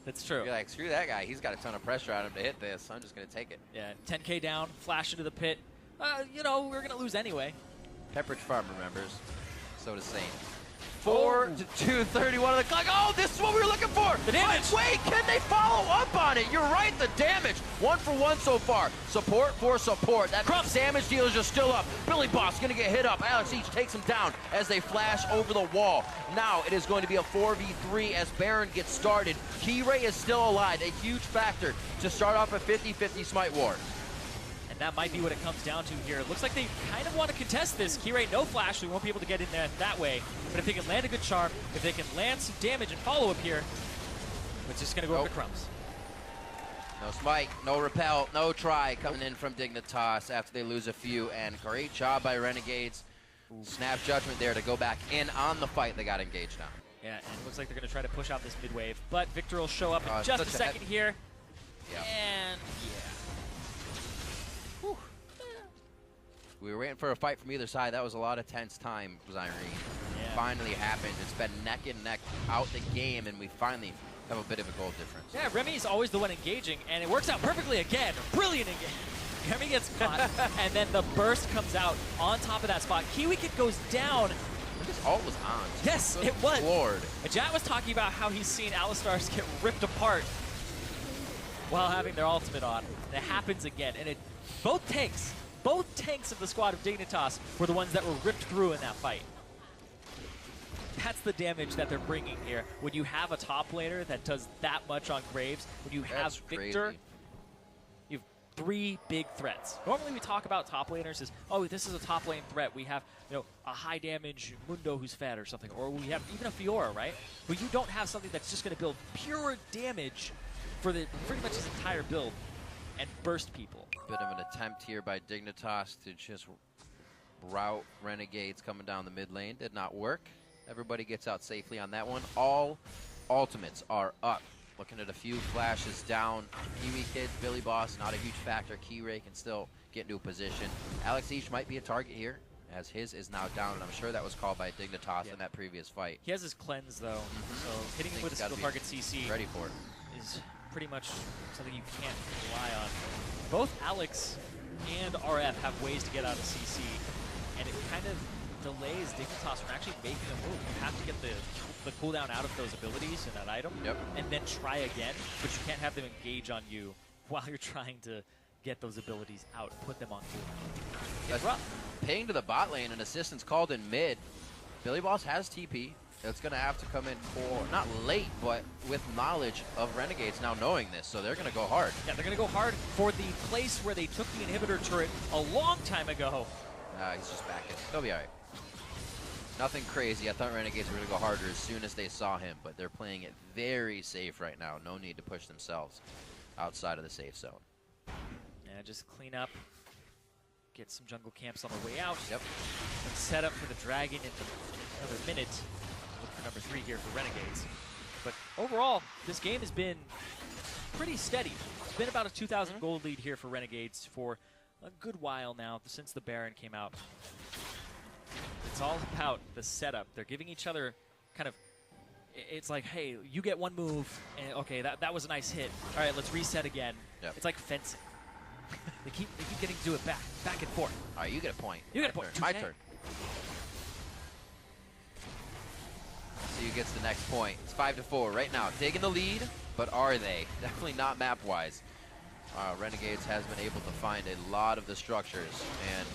That's true. You're like, screw that guy. He's got a ton of pressure on him to hit this. I'm just going to take it. Yeah, 10K down, flash into the pit. You know, we're going to lose anyway. Pepperidge Farm remembers. So does Saint. 4 to 2:31 on the clock. Oh, this is what we were looking for. The damage. But wait, can they follow up on it? You're right, the damage. 1 for 1 so far. Support for support. That damage dealers are still up. Billy Boss going to get hit up. Alex Each takes him down as they flash over the wall. Now it is going to be a 4v3 as Baron gets started. Kirei is still alive, a huge factor to start off a 50-50 Smite War. And that might be what it comes down to here. It looks like they kind of want to contest this. Kirei, no flash, so we won't be able to get in there that way. But if they can land a good charm, if they can land some damage and follow up here, it's just going to go over to Crumbs. No smite, no repel, no try coming in from Dignitas after they lose a few. And great job by Renegades. Snap judgment there to go back in on the fight. They got engaged now. Yeah, and it looks like they're going to try to push out this mid wave. But Victor will show up in just a second here. Yep. And yeah. We were waiting for a fight from either side. That was a lot of tense time, Zyrene. Yeah. Finally happened. It's been neck and neck out the game, and we finally have a bit of a goal difference. Yeah, Remy's always the one engaging, and it works out perfectly again. Brilliant engage. Remy gets caught, and then the burst comes out on top of that spot. KiwiKid goes down. This ult was on. Yes, it was. Lord. Jat was talking about how he's seen Alistars get ripped apart while having their ultimate on. And it happens again, and both tanks of the squad of Dignitas were the ones that were ripped through in that fight. That's the damage that they're bringing here. When you have a top laner that does that much on Graves, when you have Victor, crazy. you have 3 big threats. Normally we talk about top laners as, oh, this is a top lane threat. We have, a high damage Mundo who's fed or something, or we have even a Fiora, right? But you don't have something that's just going to build pure damage for pretty much his entire build and burst people. Bit of an attempt here by Dignitas to just route Renegades coming down the mid lane. Did not work. Everybody gets out safely on that one. All ultimates are up. Looking at a few flashes down. KiwiKid, Billy Boss, not a huge factor. Keyray can still get into a position. Alex Each might be a target here, as his is now down, and I'm sure that was called by Dignitas in that previous fight. He has his cleanse, though, so hitting him with a single target CC ready for it. Is pretty much something you can't rely on. Both Alex and RF have ways to get out of CC, and it kind of delays Dignitas from actually making a move. You have to get the cooldown out of those abilities in that item, and then try again, but you can't have them engage on you while you're trying to get those abilities out, put them on cooldown. That's rough. Ping to the bot lane, and assistance called in mid. Billy Boss has TP. It's going to have to come in for, not late, but with knowledge of Renegades now knowing this, so they're going to go hard. Yeah, they're going to go hard for the place where they took the inhibitor turret a long time ago. He's just backing. He'll be all right. Nothing crazy. I thought Renegades were going to go harder as soon as they saw him, but they're playing it very safe right now. No need to push themselves outside of the safe zone. Yeah, just clean up. Get some jungle camps on the way out. Yep. And set up for the dragon in another minute. Look for number 3 here for Renegades. But overall, this game has been pretty steady. It's been about a 2,000 gold lead here for Renegades for a good while now, since the Baron came out. It's all about the setup. They're giving each other kind of, it's like, hey, you get one move, and okay, that was a nice hit. All right, let's reset again. Yep. It's like fencing. They keep getting to do it back and forth. All right, you get a point. You get a point. My turn. So you gets the next point. It's 5-4 right now. Taking the lead, but are they? Definitely not map-wise. Renegades has been able to find a lot of the structures and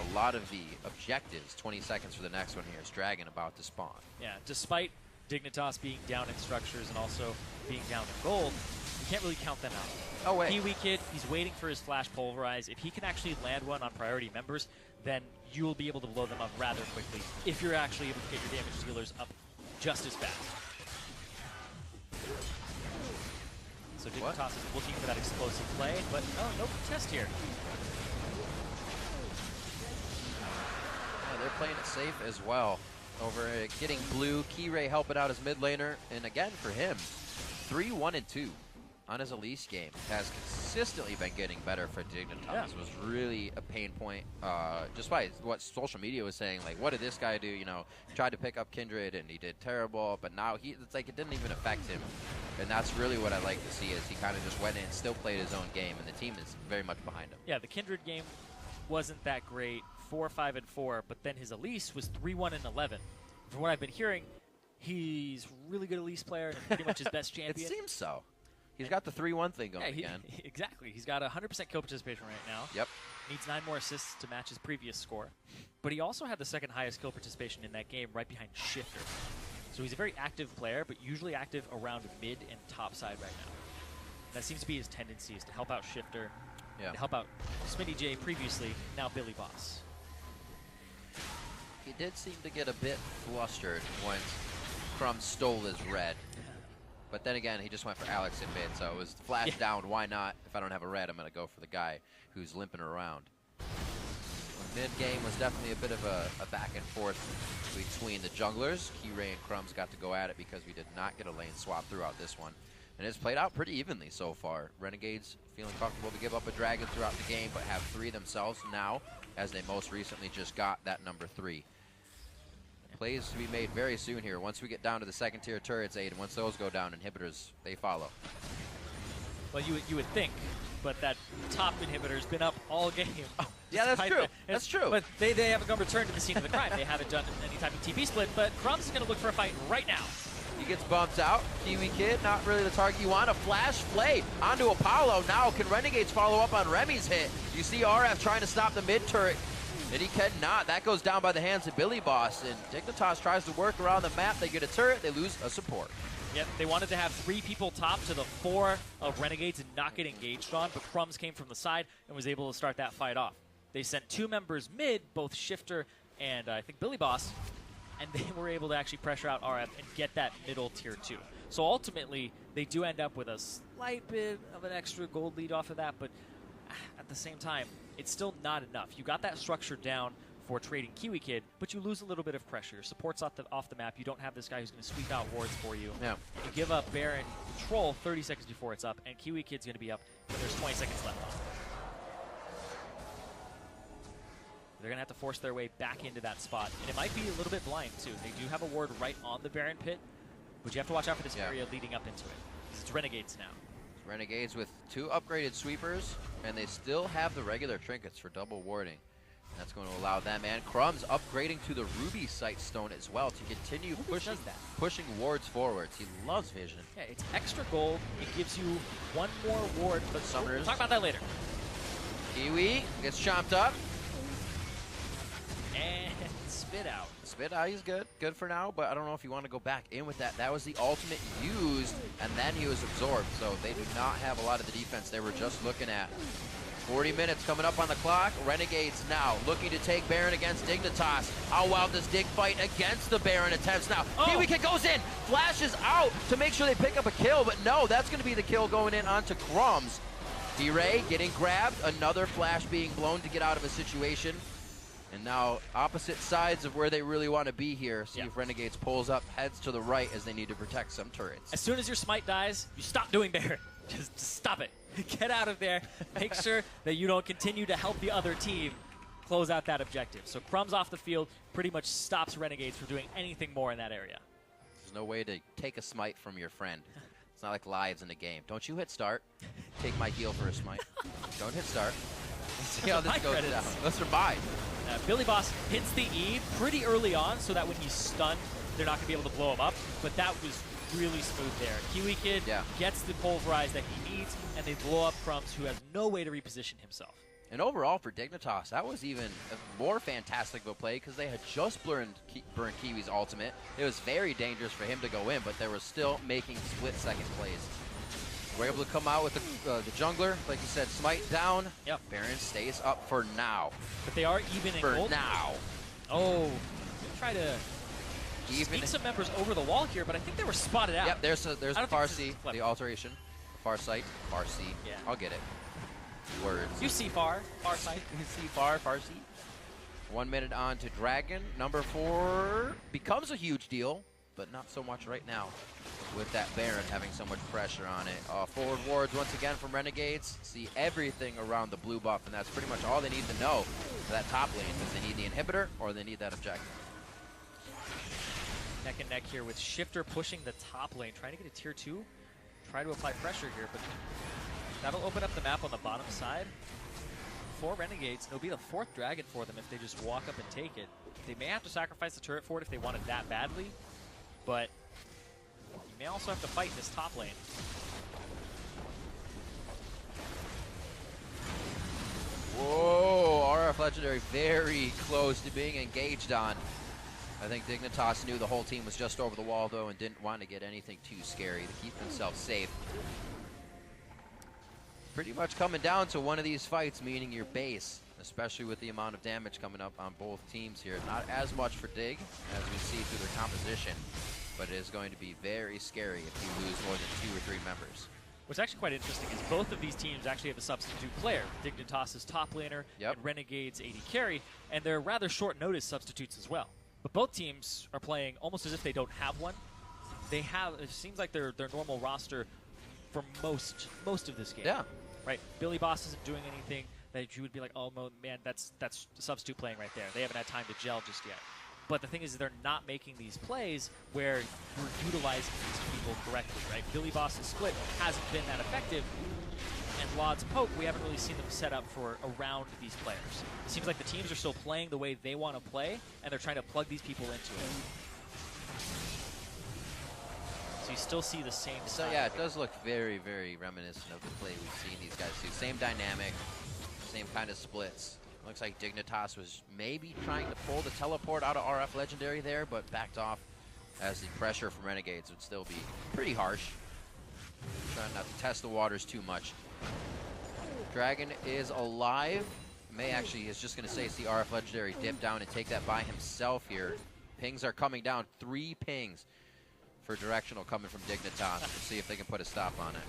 a lot of the objectives. 20 seconds for the next one here. Is Dragon about to spawn? Yeah, despite Dignitas being down in structures and also being down in gold, you can't really count them out. Oh, wait. KiwiKid, he's waiting for his flash pulverize. If he can actually land one on priority members, then you'll be able to blow them up rather quickly if you're actually able to get your damage dealers up just as fast. So Dignitas is looking for that explosive play, but no contest here. Yeah, they're playing it safe as well. Over getting blue, Keyray helping out his mid laner, and again for him, 3-1-2 on his Elise game. Has consistently been getting better for Dignitas. Yeah. It was really a pain point, just by what social media was saying, like, what did this guy do? Tried to pick up Kindred and he did terrible, but now it's like it didn't even affect him. And that's really what I like to see, is he kind of just went in, still played his own game, and the team is very much behind him. Yeah, the Kindred game wasn't that great, 4-5-4, but then his Elise was 3-1-11. From what I've been hearing, he's a really good Elise player and pretty much his best champion. It seems so. He's got the 3-1 thing going again. Exactly. He's got 100% kill participation right now. Yep. Needs 9 more assists to match his previous score. But he also had the second highest kill participation in that game, right behind Shifter. So he's a very active player, but usually active around mid and top side right now. That seems to be his tendency, is to help out Shifter, to help out Smitty J previously, now Billy Boss. He did seem to get a bit flustered when Crumb stole his red. But then again, he just went for Alex in mid, so it was flash down. Why not? If I don't have a red, I'm going to go for the guy who's limping around. Mid-game was definitely a bit of a back and forth between the junglers. Keyray and Crumbs got to go at it because we did not get a lane swap throughout this one. And it's played out pretty evenly so far. Renegades feeling comfortable to give up a dragon throughout the game, but have 3 themselves now. as they most recently just got that number 3. Plays to be made very soon here. Once we get down to the second tier turrets, Aiden, once those go down, inhibitors, they follow. Well, you would think, but that top inhibitor's been up all game. Oh, yeah, that's true. That's true. But they haven't returned to the scene of the crime. They haven't done any type of TP split, but Crumbs is going to look for a fight right now. He gets bumped out. Kiwi Kid, not really the target you want. A flash play onto Apollo. Now, can Renegades follow up on Remy's hit? You see RF trying to stop the mid turret, and he cannot. That goes down by the hands of Billy Boss, and Dignitas tries to work around the map. They get a turret, they lose a support. Yep, they wanted to have 3 people top to the 4 of Renegades and not get engaged on, but Crumbs came from the side and was able to start that fight off. They sent 2 members mid, both Shifter and I think Billy Boss, and they were able to actually pressure out RF and get that middle tier 2. So ultimately, they do end up with a slight bit of an extra gold lead off of that, but at the same time, it's still not enough. You got that structure down for trading Kiwi Kid, but you lose a little bit of pressure. Your support's off the map. You don't have this guy who's going to sweep out wards for you. Yeah. You give up Baron control 30 seconds before it's up, and Kiwi Kid's going to be up when there's 20 seconds left on. They're going to have to force their way back into that spot, and it might be a little bit blind, too. They do have a ward right on the Baron pit, but you have to watch out for this area leading up into it. It's Renegades now. Renegades with 2 upgraded sweepers, and they still have the regular trinkets for double warding. That's going to allow them and Crumbs upgrading to the Ruby Sight Stone as well to continue pushing wards forwards. He loves vision. Yeah, it's extra gold. It gives you 1 more ward, but we'll talk about that later. Kiwi gets chomped up. And spit out. Spit out, he's good. Good for now, but I don't know if you want to go back in with that. That was the ultimate used, and then he was absorbed. So they do not have a lot of the defense they were just looking at. 40 minutes coming up on the clock. Renegades now looking to take Baron against Dignitas. How wild does Dig fight against the Baron attempts now? Kiwi Kid goes in, flashes out to make sure they pick up a kill, but no, that's going to be the kill going in onto Crumbs. D-Ray getting grabbed, another flash being blown to get out of a situation. And now opposite sides of where they really want to be here. See if Renegades pulls up, heads to the right as they need to protect some turrets. As soon as your smite dies, you stop doing Baron. Just stop it. Get out of there. Make sure that you don't continue to help the other team close out that objective. So Crumbs off the field pretty much stops Renegades from doing anything more in that area. There's no way to take a smite from your friend. It's not like lives in the game. Don't you hit start. Take my heal for a smite. Don't hit start. Let's see how this goes down. Let's survive. Billy Boss hits the E pretty early on so that when he's stunned, they're not going to be able to blow him up. But that was really smooth there. Kiwi Kid gets the pulverize that he needs, and they blow up Crumbs, who has no way to reposition himself. And overall for Dignitas, that was even a more fantastic of a play because they had just burned Kiwi's ultimate. It was very dangerous for him to go in, but they were still making split-second plays. We're able to come out with the jungler, like you said, smite down. Yep. Baron stays up for now. But they are even in gold. For now. Oh, try to sneak some members over the wall here, but I think they were spotted out. Yep, there's Farsi, the alteration. Far sight, Farsi. Yeah. I'll get it. Words. You see far sight. You see Farsi. 1 minute on to Dragon. Number 4 becomes a huge deal, but not so much right now with that Baron having so much pressure on it. Forward wards once again from Renegades. See everything around the blue buff, and that's pretty much all they need to know for that top lane, because they need the inhibitor or they need that objective. Neck and neck here with Shifter pushing the top lane, trying to get a tier 2. Try to apply pressure here, but that'll open up the map on the bottom side for Renegades. It'll be the 4th dragon for them if they just walk up and take it. They may have to sacrifice the turret for it if they want it that badly, but you may also have to fight this top lane. Whoa, RF Legendary very close to being engaged on. I think Dignitas knew the whole team was just over the wall, though, and didn't want to get anything too scary to keep themselves safe. Pretty much coming down to one of these fights, meaning your base, especially with the amount of damage coming up on both teams here. Not as much for Dig, as we see through their composition, but it is going to be very scary if you lose more than 2 or 3 members. What's actually quite interesting is both of these teams actually have a substitute player. Dignitas' top laner and Renegades' AD carry, and they're rather short notice substitutes as well. But both teams are playing almost as if they don't have one. They have, it seems like their normal roster for most of this game. Yeah. Right? Billy Boss isn't doing anything. that you would be like, oh man, that's substitute playing right there. They haven't had time to gel just yet. But the thing is, they're not making these plays where we're utilizing these people correctly, right? Billy Boss's split hasn't been that effective, and Lod's poke, we haven't really seen them set up for around these players. It seems like the teams are still playing the way they want to play, and they're trying to plug these people into it. So you still see the same So style. yeah, it does look very, very reminiscent of the play we've seen these guys do. Same dynamic, same kind of splits. Looks like Dignitas was maybe trying to pull the teleport out of RF Legendary there, but backed off as the pressure from Renegades would still be pretty harsh. Trying not to test the waters too much. Dragon is alive. May actually is just going to say see RF Legendary dip down and take that by himself here. Pings are coming down. 3 pings for directional coming from Dignitas. We'll see if they can put a stop on it.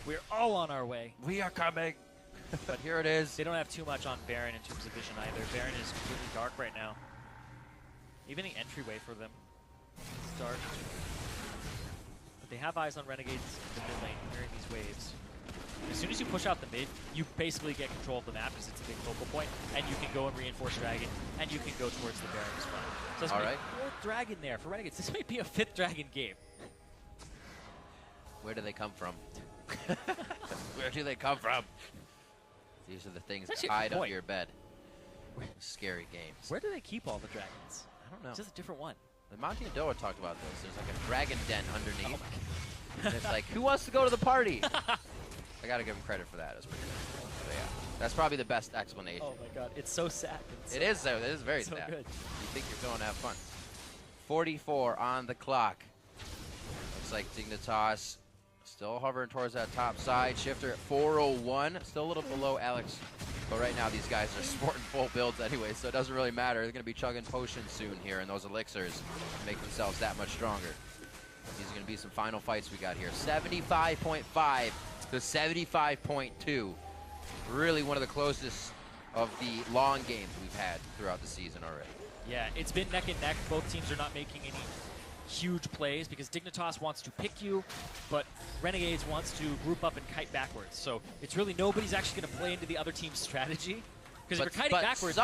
We're all on our way. We are coming. But here it is. They don't have too much on Baron in terms of vision either. Baron is completely dark right now. Even the entryway for them is dark. But they have eyes on Renegades in the mid lane, clearing these waves. As soon as you push out the mid, you basically get control of the map because it's a big focal point, and you can go and reinforce Dragon, and you can go towards the Baron as well. So that's All right. 4th Dragon there for Renegades. This might be a 5th Dragon game. Where do they come from? Where do they come from? These are the things that hide under your bed. Scary games. Where do they keep all the dragons? I don't know. It's just a different one. The Monty and Doa talked about this. There's like a dragon den underneath. Oh And it's like, who wants to go to the party? I gotta give him credit for that. That's pretty good. But yeah, that's probably the best explanation. Oh my god, it's so sad. It is though. It is very so sad. good. You think you're going to have fun. 44 on the clock. Looks like Dignitas still hovering towards that top side. Shifter at 401. Still a little below Alex. But right now these guys are sporting full builds anyway, so it doesn't really matter. They're going to be chugging potions soon here, and those elixirs make themselves that much stronger. These are going to be some final fights we got here. 75.5 to 75.2. Really one of the closest of the long games we've had throughout the season already. Yeah, it's been neck and neck. Both teams are not making any huge plays because Dignitas wants to pick you, but Renegades wants to group up and kite backwards. So it's really nobody's actually going to play into the other team's strategy. Because if you're kiting backwards,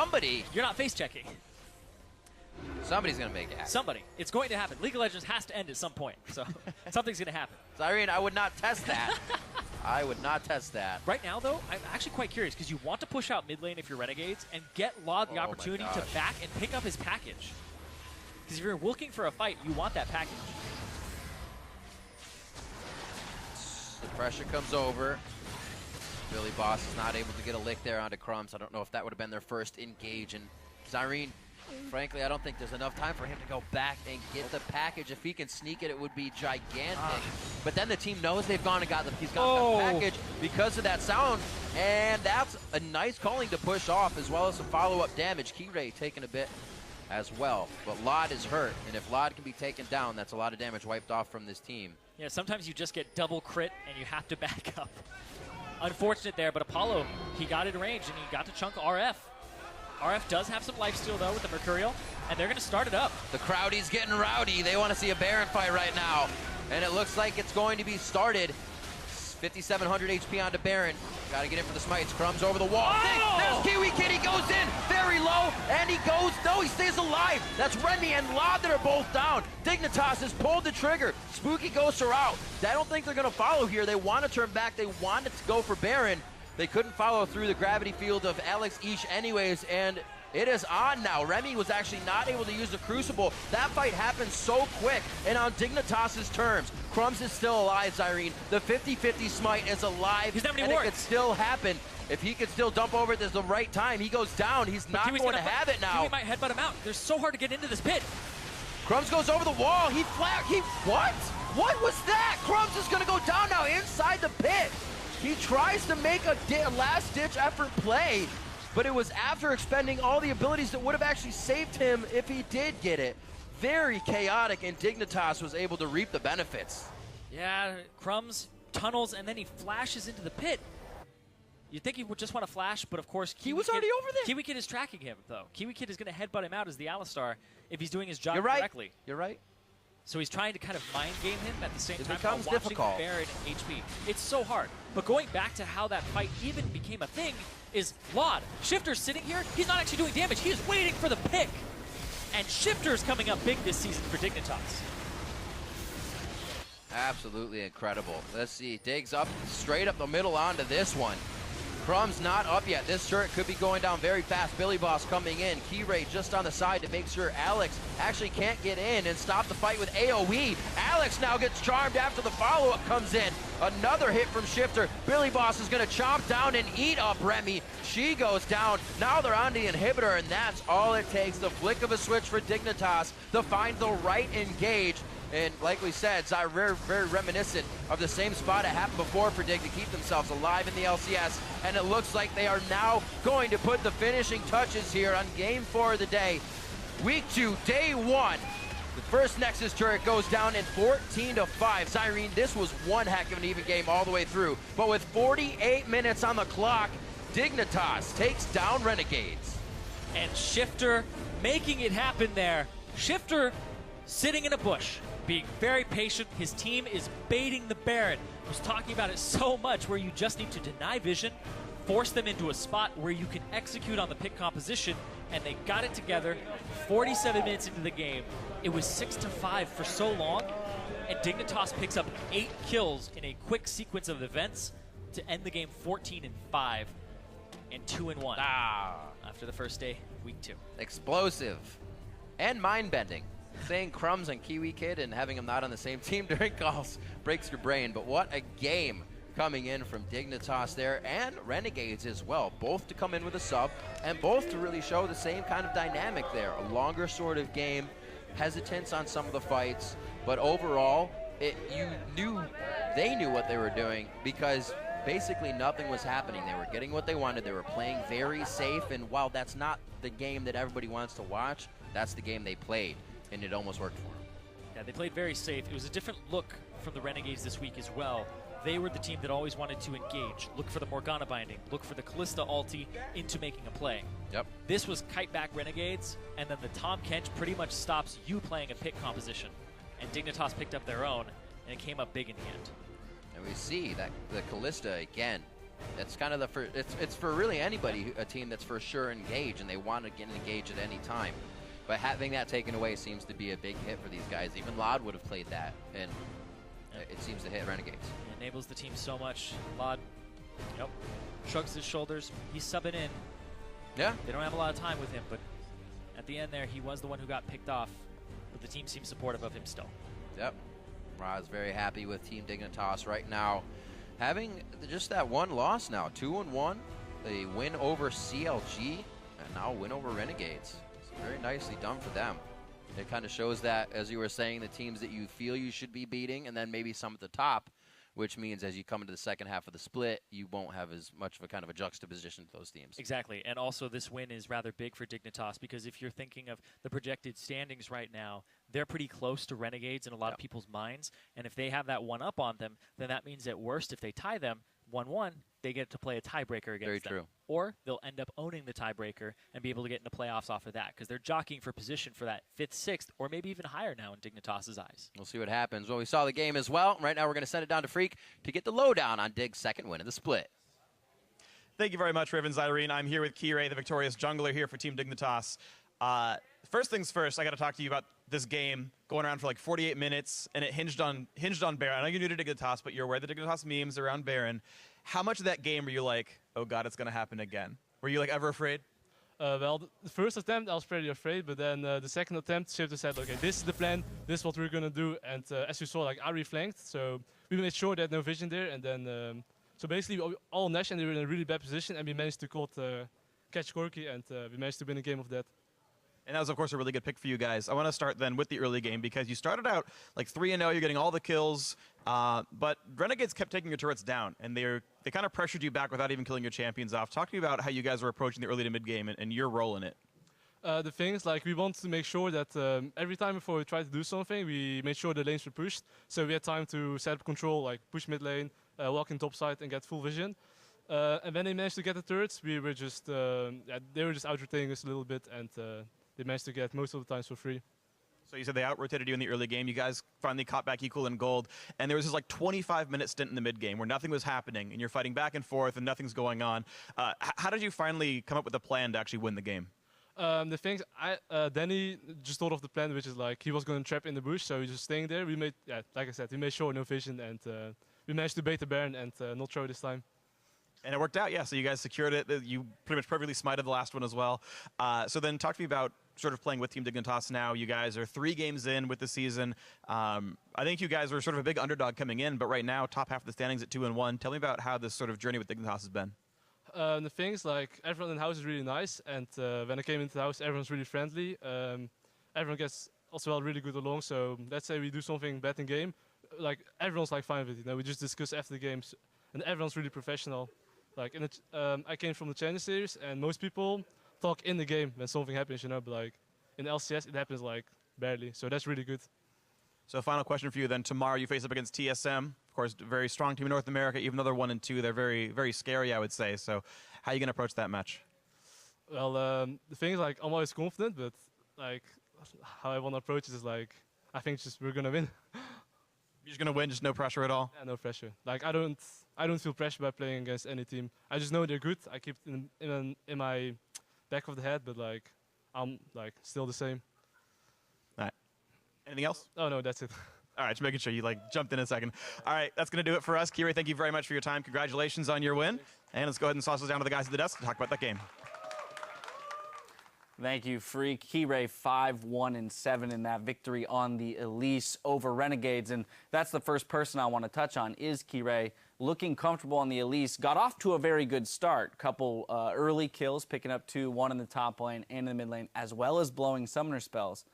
you're not face checking. Somebody's going to make it happen. Somebody. It's going to happen. League of Legends has to end at some point. So something's going to happen. Zyrene, I would not test that. I would not test that. Right now, though, I'm actually quite curious because you want to push out mid lane if you're Renegades and get Lod the opportunity to back and pick up his package. Because if you're looking for a fight, you want that package. The pressure comes over. Billy Boss is not able to get a lick there onto Crumbs. I don't know if that would have been their first engage. And Zyrene, frankly, I don't think there's enough time for him to go back and get the package. If he can sneak it, it would be gigantic. But then the team knows they've gone and got the, he's got the package because of that sound. And that's a nice calling to push off, as well as some follow-up damage. Keyray taking a bit as well. But Lod is hurt, and if Lod can be taken down, that's a lot of damage wiped off from this team. Yeah, sometimes you just get double crit and you have to back up. Unfortunate there, but Apollo, he got it in range and he got to chunk RF. RF does have some lifesteal though with the Mercurial, and they're gonna start it up. The crowdy's getting rowdy. They want to see a Baron fight right now. And it looks like it's going to be started. 5,700 HP onto Baron. Got to get in for the smites. Crumbs over the wall. Oh! There's Kiwi Kid. He goes in very low, and he goes. No, he stays alive. That's Remy and Lod that are both down. Dignitas has pulled the trigger. Spooky Ghosts are out. I don't think they're going to follow here. They want to turn back. They wanted to go for Baron. They couldn't follow through the gravity field of Alex Ish anyways, and it is on now. Remy was actually not able to use the Crucible. That fight happened so quick and on Dignitas' terms. Crumbs is still alive, Zyrene. The 50-50 smite is alive, He's not and it could still happen. If he could still dump over it at the right time, he goes down. He's not going to have it now. Kiwi might headbutt him out. They're so hard to get into this pit. Crumbs goes over the wall. What? What was that? Crumbs is going to go down now inside the pit. He tries to make a last-ditch effort play, but it was after expending all the abilities that would have actually saved him if he did get it. Very chaotic, and Dignitas was able to reap the benefits. Yeah, Crumbs tunnels, and then he flashes into the pit. You'd think he would just want to flash, but of course he was already over there. Kiwi Kid is tracking him, though. Kiwi Kid is going to headbutt him out as the Alistar if he's doing his job correctly. correctly. You're right. So he's trying to kind of mind game him at the same time while becomes watching difficult. Baron HP. It's so hard. But going back to how that fight even became a thing is Laud. Shifter's sitting here. He's not actually doing damage. He is waiting for the pick. And Shifter's coming up big this season for Dignitas. Absolutely incredible. Let's see. Digs up straight up the middle onto this one. Crumb's not up yet. This turret could be going down very fast. Billy Boss coming in. Keyray just on the side to make sure Alex actually can't get in and stop the fight with AoE. Alex now gets charmed after the follow-up comes in. Another hit from Shifter. Billy Boss is going to chomp down and eat up Remy. She goes down. Now they're on the inhibitor, and that's all it takes. The flick of a switch for Dignitas to find the right engage. And like we said, it's very reminiscent of the same spot it happened before for Dig to keep themselves alive in the LCS. And it looks like they are now going to put the finishing touches here on Game 4 of the day. Week 2, Day 1. The first Nexus turret goes down in 14-5. Zyrene, this was one heck of an even game all the way through. But with 48 minutes on the clock, Dignitas takes down Renegades. And Shifter making it happen there. Shifter sitting in a bush, being very patient. His team is baiting the Baron. I was talking about it so much where you just need to deny vision, force them into a spot where you can execute on the pick composition, and they got it together. 47 minutes into the game, it was 6-5 for so long, and Dignitas picks up 8 kills in a quick sequence of events to end the game 14-5 and 2-1 after the first day, week 2. Explosive and mind-bending. Saying Crumbs and Kiwi Kid and having them not on the same team during calls breaks your brain, but what a game coming in from Dignitas there, and Renegades as well, both to come in with a sub and both to really show the same kind of dynamic there. A longer sort of game, hesitance on some of the fights, but overall they knew what they were doing because basically nothing was happening. They were getting what they wanted. They were playing very safe, and while that's not the game that everybody wants to watch, that's the game they played, and it almost worked for them. Yeah, they played very safe. It was a different look from the Renegades this week as well. They were the team that always wanted to engage, look for the Morgana binding, look for the Callista ulti into making a play. Yep. This was kite back Renegades, and then the Tom Kench pretty much stops you playing a pick composition. And Dignitas picked up their own, and it came up big in the end. And we see that the Callista again. It's kind of it's for really anybody, a team that's for sure engaged, and they want to get engaged at any time. But having that taken away seems to be a big hit for these guys. Even Laud would have played that, and it seems to hit Renegades. It enables the team so much. Laud, shrugs his shoulders. He's subbing in. Yeah. They don't have a lot of time with him, but at the end there, he was the one who got picked off. But the team seems supportive of him still. Yep. Ra's very happy with Team Dignitas right now. Having just that one loss now, 2-1. They win over CLG, and now win over Renegades. It's very nicely done for them. It kind of shows that, as you were saying, the teams that you feel you should be beating, and then maybe some at the top, which means as you come into the second half of the split, you won't have as much of a kind of a juxtaposition to those teams. Exactly, and also this win is rather big for Dignitas because if you're thinking of the projected standings right now, they're pretty close to Renegades in a lot of people's minds, and if they have that one up on them, then that means at worst, if they tie them 1-1, they get to play a tiebreaker against them. Very true. Or they'll end up owning the tiebreaker and be able to get into playoffs off of that because they're jockeying for position for that 5th, 6th, or maybe even higher now in Dignitas' eyes. We'll see what happens. Well, we saw the game as well. Right now we're going to send it down to Freak to get the lowdown on Dig's second win of the split. Thank you very much, Raven Zyrene. I'm here with Keyray, the victorious jungler here for Team Dignitas. First things first, I got to talk to you about this game going around for like 48 minutes, and it hinged on Baron. I know you're new to Dignitas, but you're aware of the Dignitas memes around Baron. How much of that game were you like, oh god, it's going to happen again? Were you like ever afraid? Well, the first attempt I was pretty afraid, but then the second attempt, Shifter said, okay, this is the plan, this is what we're going to do, and as you saw, like, I reflanked, so we made sure that no vision there, and then, so basically we all Nash, and they were in a really bad position, and we managed to catch Corky, and we managed to win a game of that. And that was, of course, a really good pick for you guys. I want to start then with the early game because you started out like 3-0, you're getting all the kills, but Renegades kept taking your turrets down, and they kind of pressured you back without even killing your champions off. Talk to me about how you guys were approaching the early to mid game and your role in it. The thing is, like, we want to make sure that every time before we try to do something, we made sure the lanes were pushed, so we had time to set up control, like push mid lane, walk in top side, and get full vision. And when they managed to get the turrets, we were just they were just out-rotating us a little bit, and they managed to get most of the times for free. So you said they out-rotated you in the early game. You guys finally caught back equal in gold. And there was this like 25-minute stint in the mid-game where nothing was happening, and you're fighting back and forth, and nothing's going on. How did you finally come up with a plan to actually win the game? The things Danny just thought of the plan, which is like he was going to trap in the bush, so he's just staying there. We made, like I said, we made sure no vision, and we managed to bait the Baron and not throw this time. And it worked out, yeah. So you guys secured it. You pretty much perfectly smited the last one as well. So then talk to me about sort of playing with Team Dignitas now. You guys are 3 games in with the season. I think you guys were sort of a big underdog coming in, but right now, top half of the standings at 2-1. Tell me about how this sort of journey with Dignitas has been. The things like everyone in the house is really nice, and when I came into the house, everyone's really friendly. Everyone gets also really good along. So let's say we do something bad in game, like everyone's like fine with it. You know, we just discuss after the games, and everyone's really professional. Like I came from the Challenger series, and most people talk in the game when something happens, you know. But like in LCS, it happens like barely. So that's really good. So final question for you then. Tomorrow you face up against TSM. Of course, a very strong team in North America, even though they're 1 and 2. They're very, very scary, I would say. So how are you going to approach that match? Well, the thing is, like, I'm always confident, but like how I want to approach it is like, I think just we're going to win. You're just going to win, just no pressure at all? Yeah, no pressure. Like I don't feel pressure by playing against any team. I just know they're good. I keep it in my back of the head, but like I'm like still the same. All right. Anything else? Oh no, that's it. All right, just making sure you like jumped in a second. All right, that's going to do it for us. Kirei, thank you very much for your time. Congratulations on your win. And let's go ahead and sauce us down to the guys at the desk to talk about that game. Thank you, Freak. Kirei 5-1-7 in that victory on the Elise over Renegades. And that's the first person I want to touch on is Kirei. Looking comfortable on the Elise. Got off to a very good start. Couple early kills, picking up 2, 1 in the top lane and in the mid lane, as well as blowing summoner spells.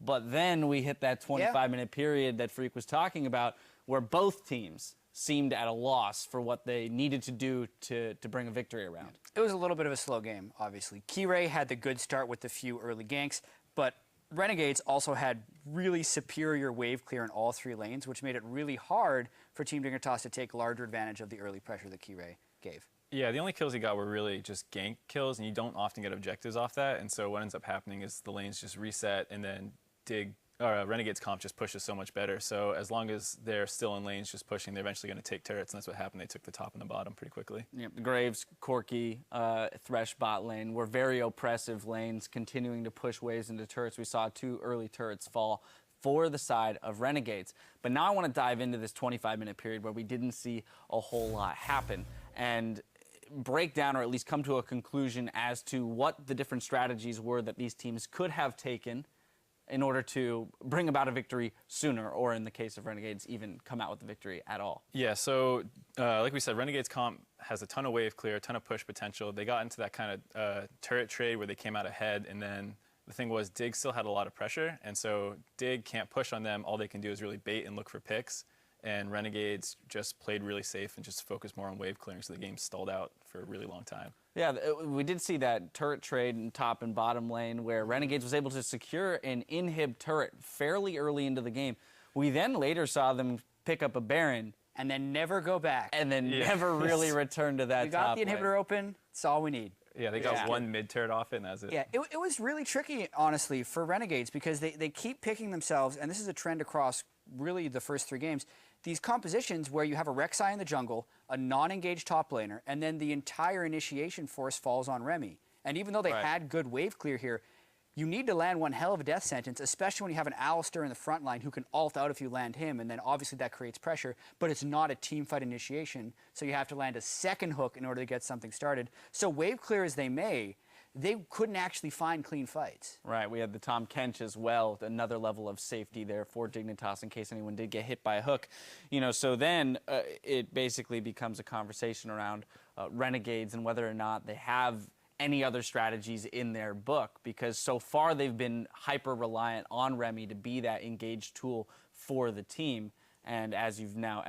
But then we hit that 25-minute period that Freak was talking about where both teams seemed at a loss for what they needed to do to bring a victory around. It was a little bit of a slow game, obviously. Kirei had the good start with the few early ganks, but Renegades also had really superior wave clear in all 3 lanes, which made it really hard for Team Dignitas to take larger advantage of the early pressure that Kirei gave. Yeah, the only kills he got were really just gank kills, and you don't often get objectives off that. And so what ends up happening is the lanes just reset, and then Renegades comp just pushes so much better. So as long as they're still in lanes just pushing, they're eventually going to take turrets, and that's what happened. They took the top and the bottom pretty quickly. Yep, Graves, Corky, Thresh bot lane were very oppressive lanes, continuing to push waves into turrets. We saw 2 early turrets fall for the side of Renegades. But now I want to dive into this 25-minute period where we didn't see a whole lot happen and break down, or at least come to a conclusion as to what the different strategies were that these teams could have taken in order to bring about a victory sooner, or in the case of Renegades, even come out with the victory at all. Yeah, so like we said, Renegades comp has a ton of wave clear, a ton of push potential. They got into that kind of turret trade where they came out ahead, and then the thing was Dig still had a lot of pressure, and so Dig can't push on them. All they can do is really bait and look for picks, and Renegades just played really safe and just focused more on wave clearing, so the game stalled out for a really long time. Yeah, we did see that turret trade in top and bottom lane where Renegades was able to secure an inhib turret fairly early into the game. We then later saw them pick up a Baron. And then never go back. And then never really return to that We got top the inhibitor lane. open. That's all we need. Yeah, they got 1 mid turret off it, and that's it. Yeah, it was really tricky, honestly, for Renegades because they keep picking themselves, and this is a trend across really the first 3 games, these compositions where you have a Rek'Sai in the jungle, a non-engaged top laner, and then the entire initiation force falls on Remy. And even though they had good wave clear here, you need to land one hell of a death sentence, especially when you have an Alistar in the front line who can ult out if you land him, and then obviously that creates pressure, but it's not a team fight initiation, so you have to land a second hook in order to get something started. So wave clear as they may, they couldn't actually find clean fights. Right, we had the Tom Kench as well, another level of safety there for Dignitas in case anyone did get hit by a hook. You know, so then it basically becomes a conversation around Renegades and whether or not they have any other strategies in their book, because so far they've been hyper-reliant on Remy to be that engaged tool for the team. And as we've now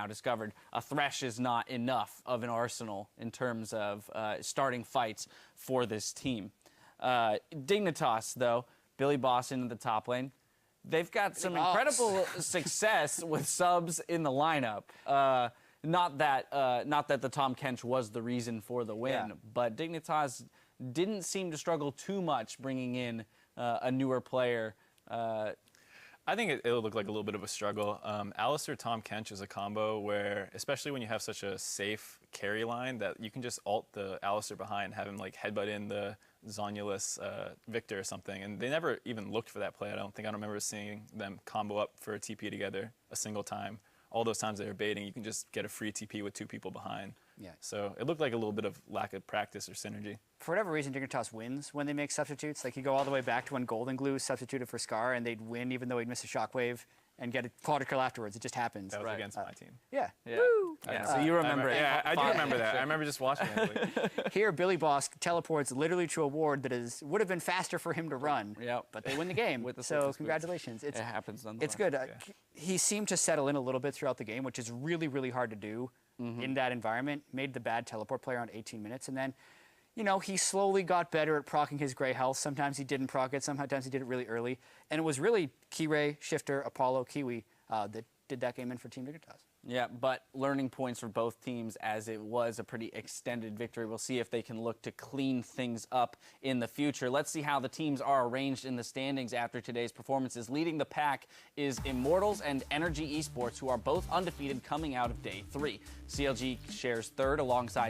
discovered, a Thresh is not enough of an arsenal in terms of starting fights for this team. Dignitas, though, Billy Boss into the top lane. They've got some incredible success with subs in the lineup. Not that the Tom Kench was the reason for the win, but Dignitas didn't seem to struggle too much bringing in a newer player I think it'll look like a little bit of a struggle. Alistair Tom Kench is a combo where, especially when you have such a safe carry line, that you can just ult the Alistair behind and have him like headbutt in the Zonulus Victor or something. And they never even looked for that play. I don't remember seeing them combo up for a TP together a single time. All those times they were baiting, you can just get a free TP with 2 people behind. Yeah. So it looked like a little bit of lack of practice or synergy. For whatever reason, Dignitas wins when they make substitutes. Like, you go all the way back to when Golden Glue substituted for Scar, and they'd win even though he'd miss a shockwave and get a quad kill afterwards. It just happens. That was against my team. Yeah. Yeah. Woo! Yeah. So you remember it. Yeah, I do remember that. I remember just watching it. Like, Here, Billy Boss teleports literally to a ward that would have been faster for him to run. Yep. But they win the game. With the so swiftest congratulations. It happens nonetheless. It's good. He seemed to settle in a little bit throughout the game, which is really, really hard to do in that environment. Made the bad teleport play around 18 minutes. And then, you know, he slowly got better at proccing his gray health. Sometimes he didn't proc it. Sometimes he did it really early. And it was really Kirei, Shifter, Apollo, Kiwi that did that game in for Team Dignitas. Yeah, but learning points for both teams as it was a pretty extended victory. We'll see if they can look to clean things up in the future. Let's see how the teams are arranged in the standings after today's performances. Leading the pack is Immortals and Energy Esports, who are both undefeated coming out of day 3. CLG shares third alongside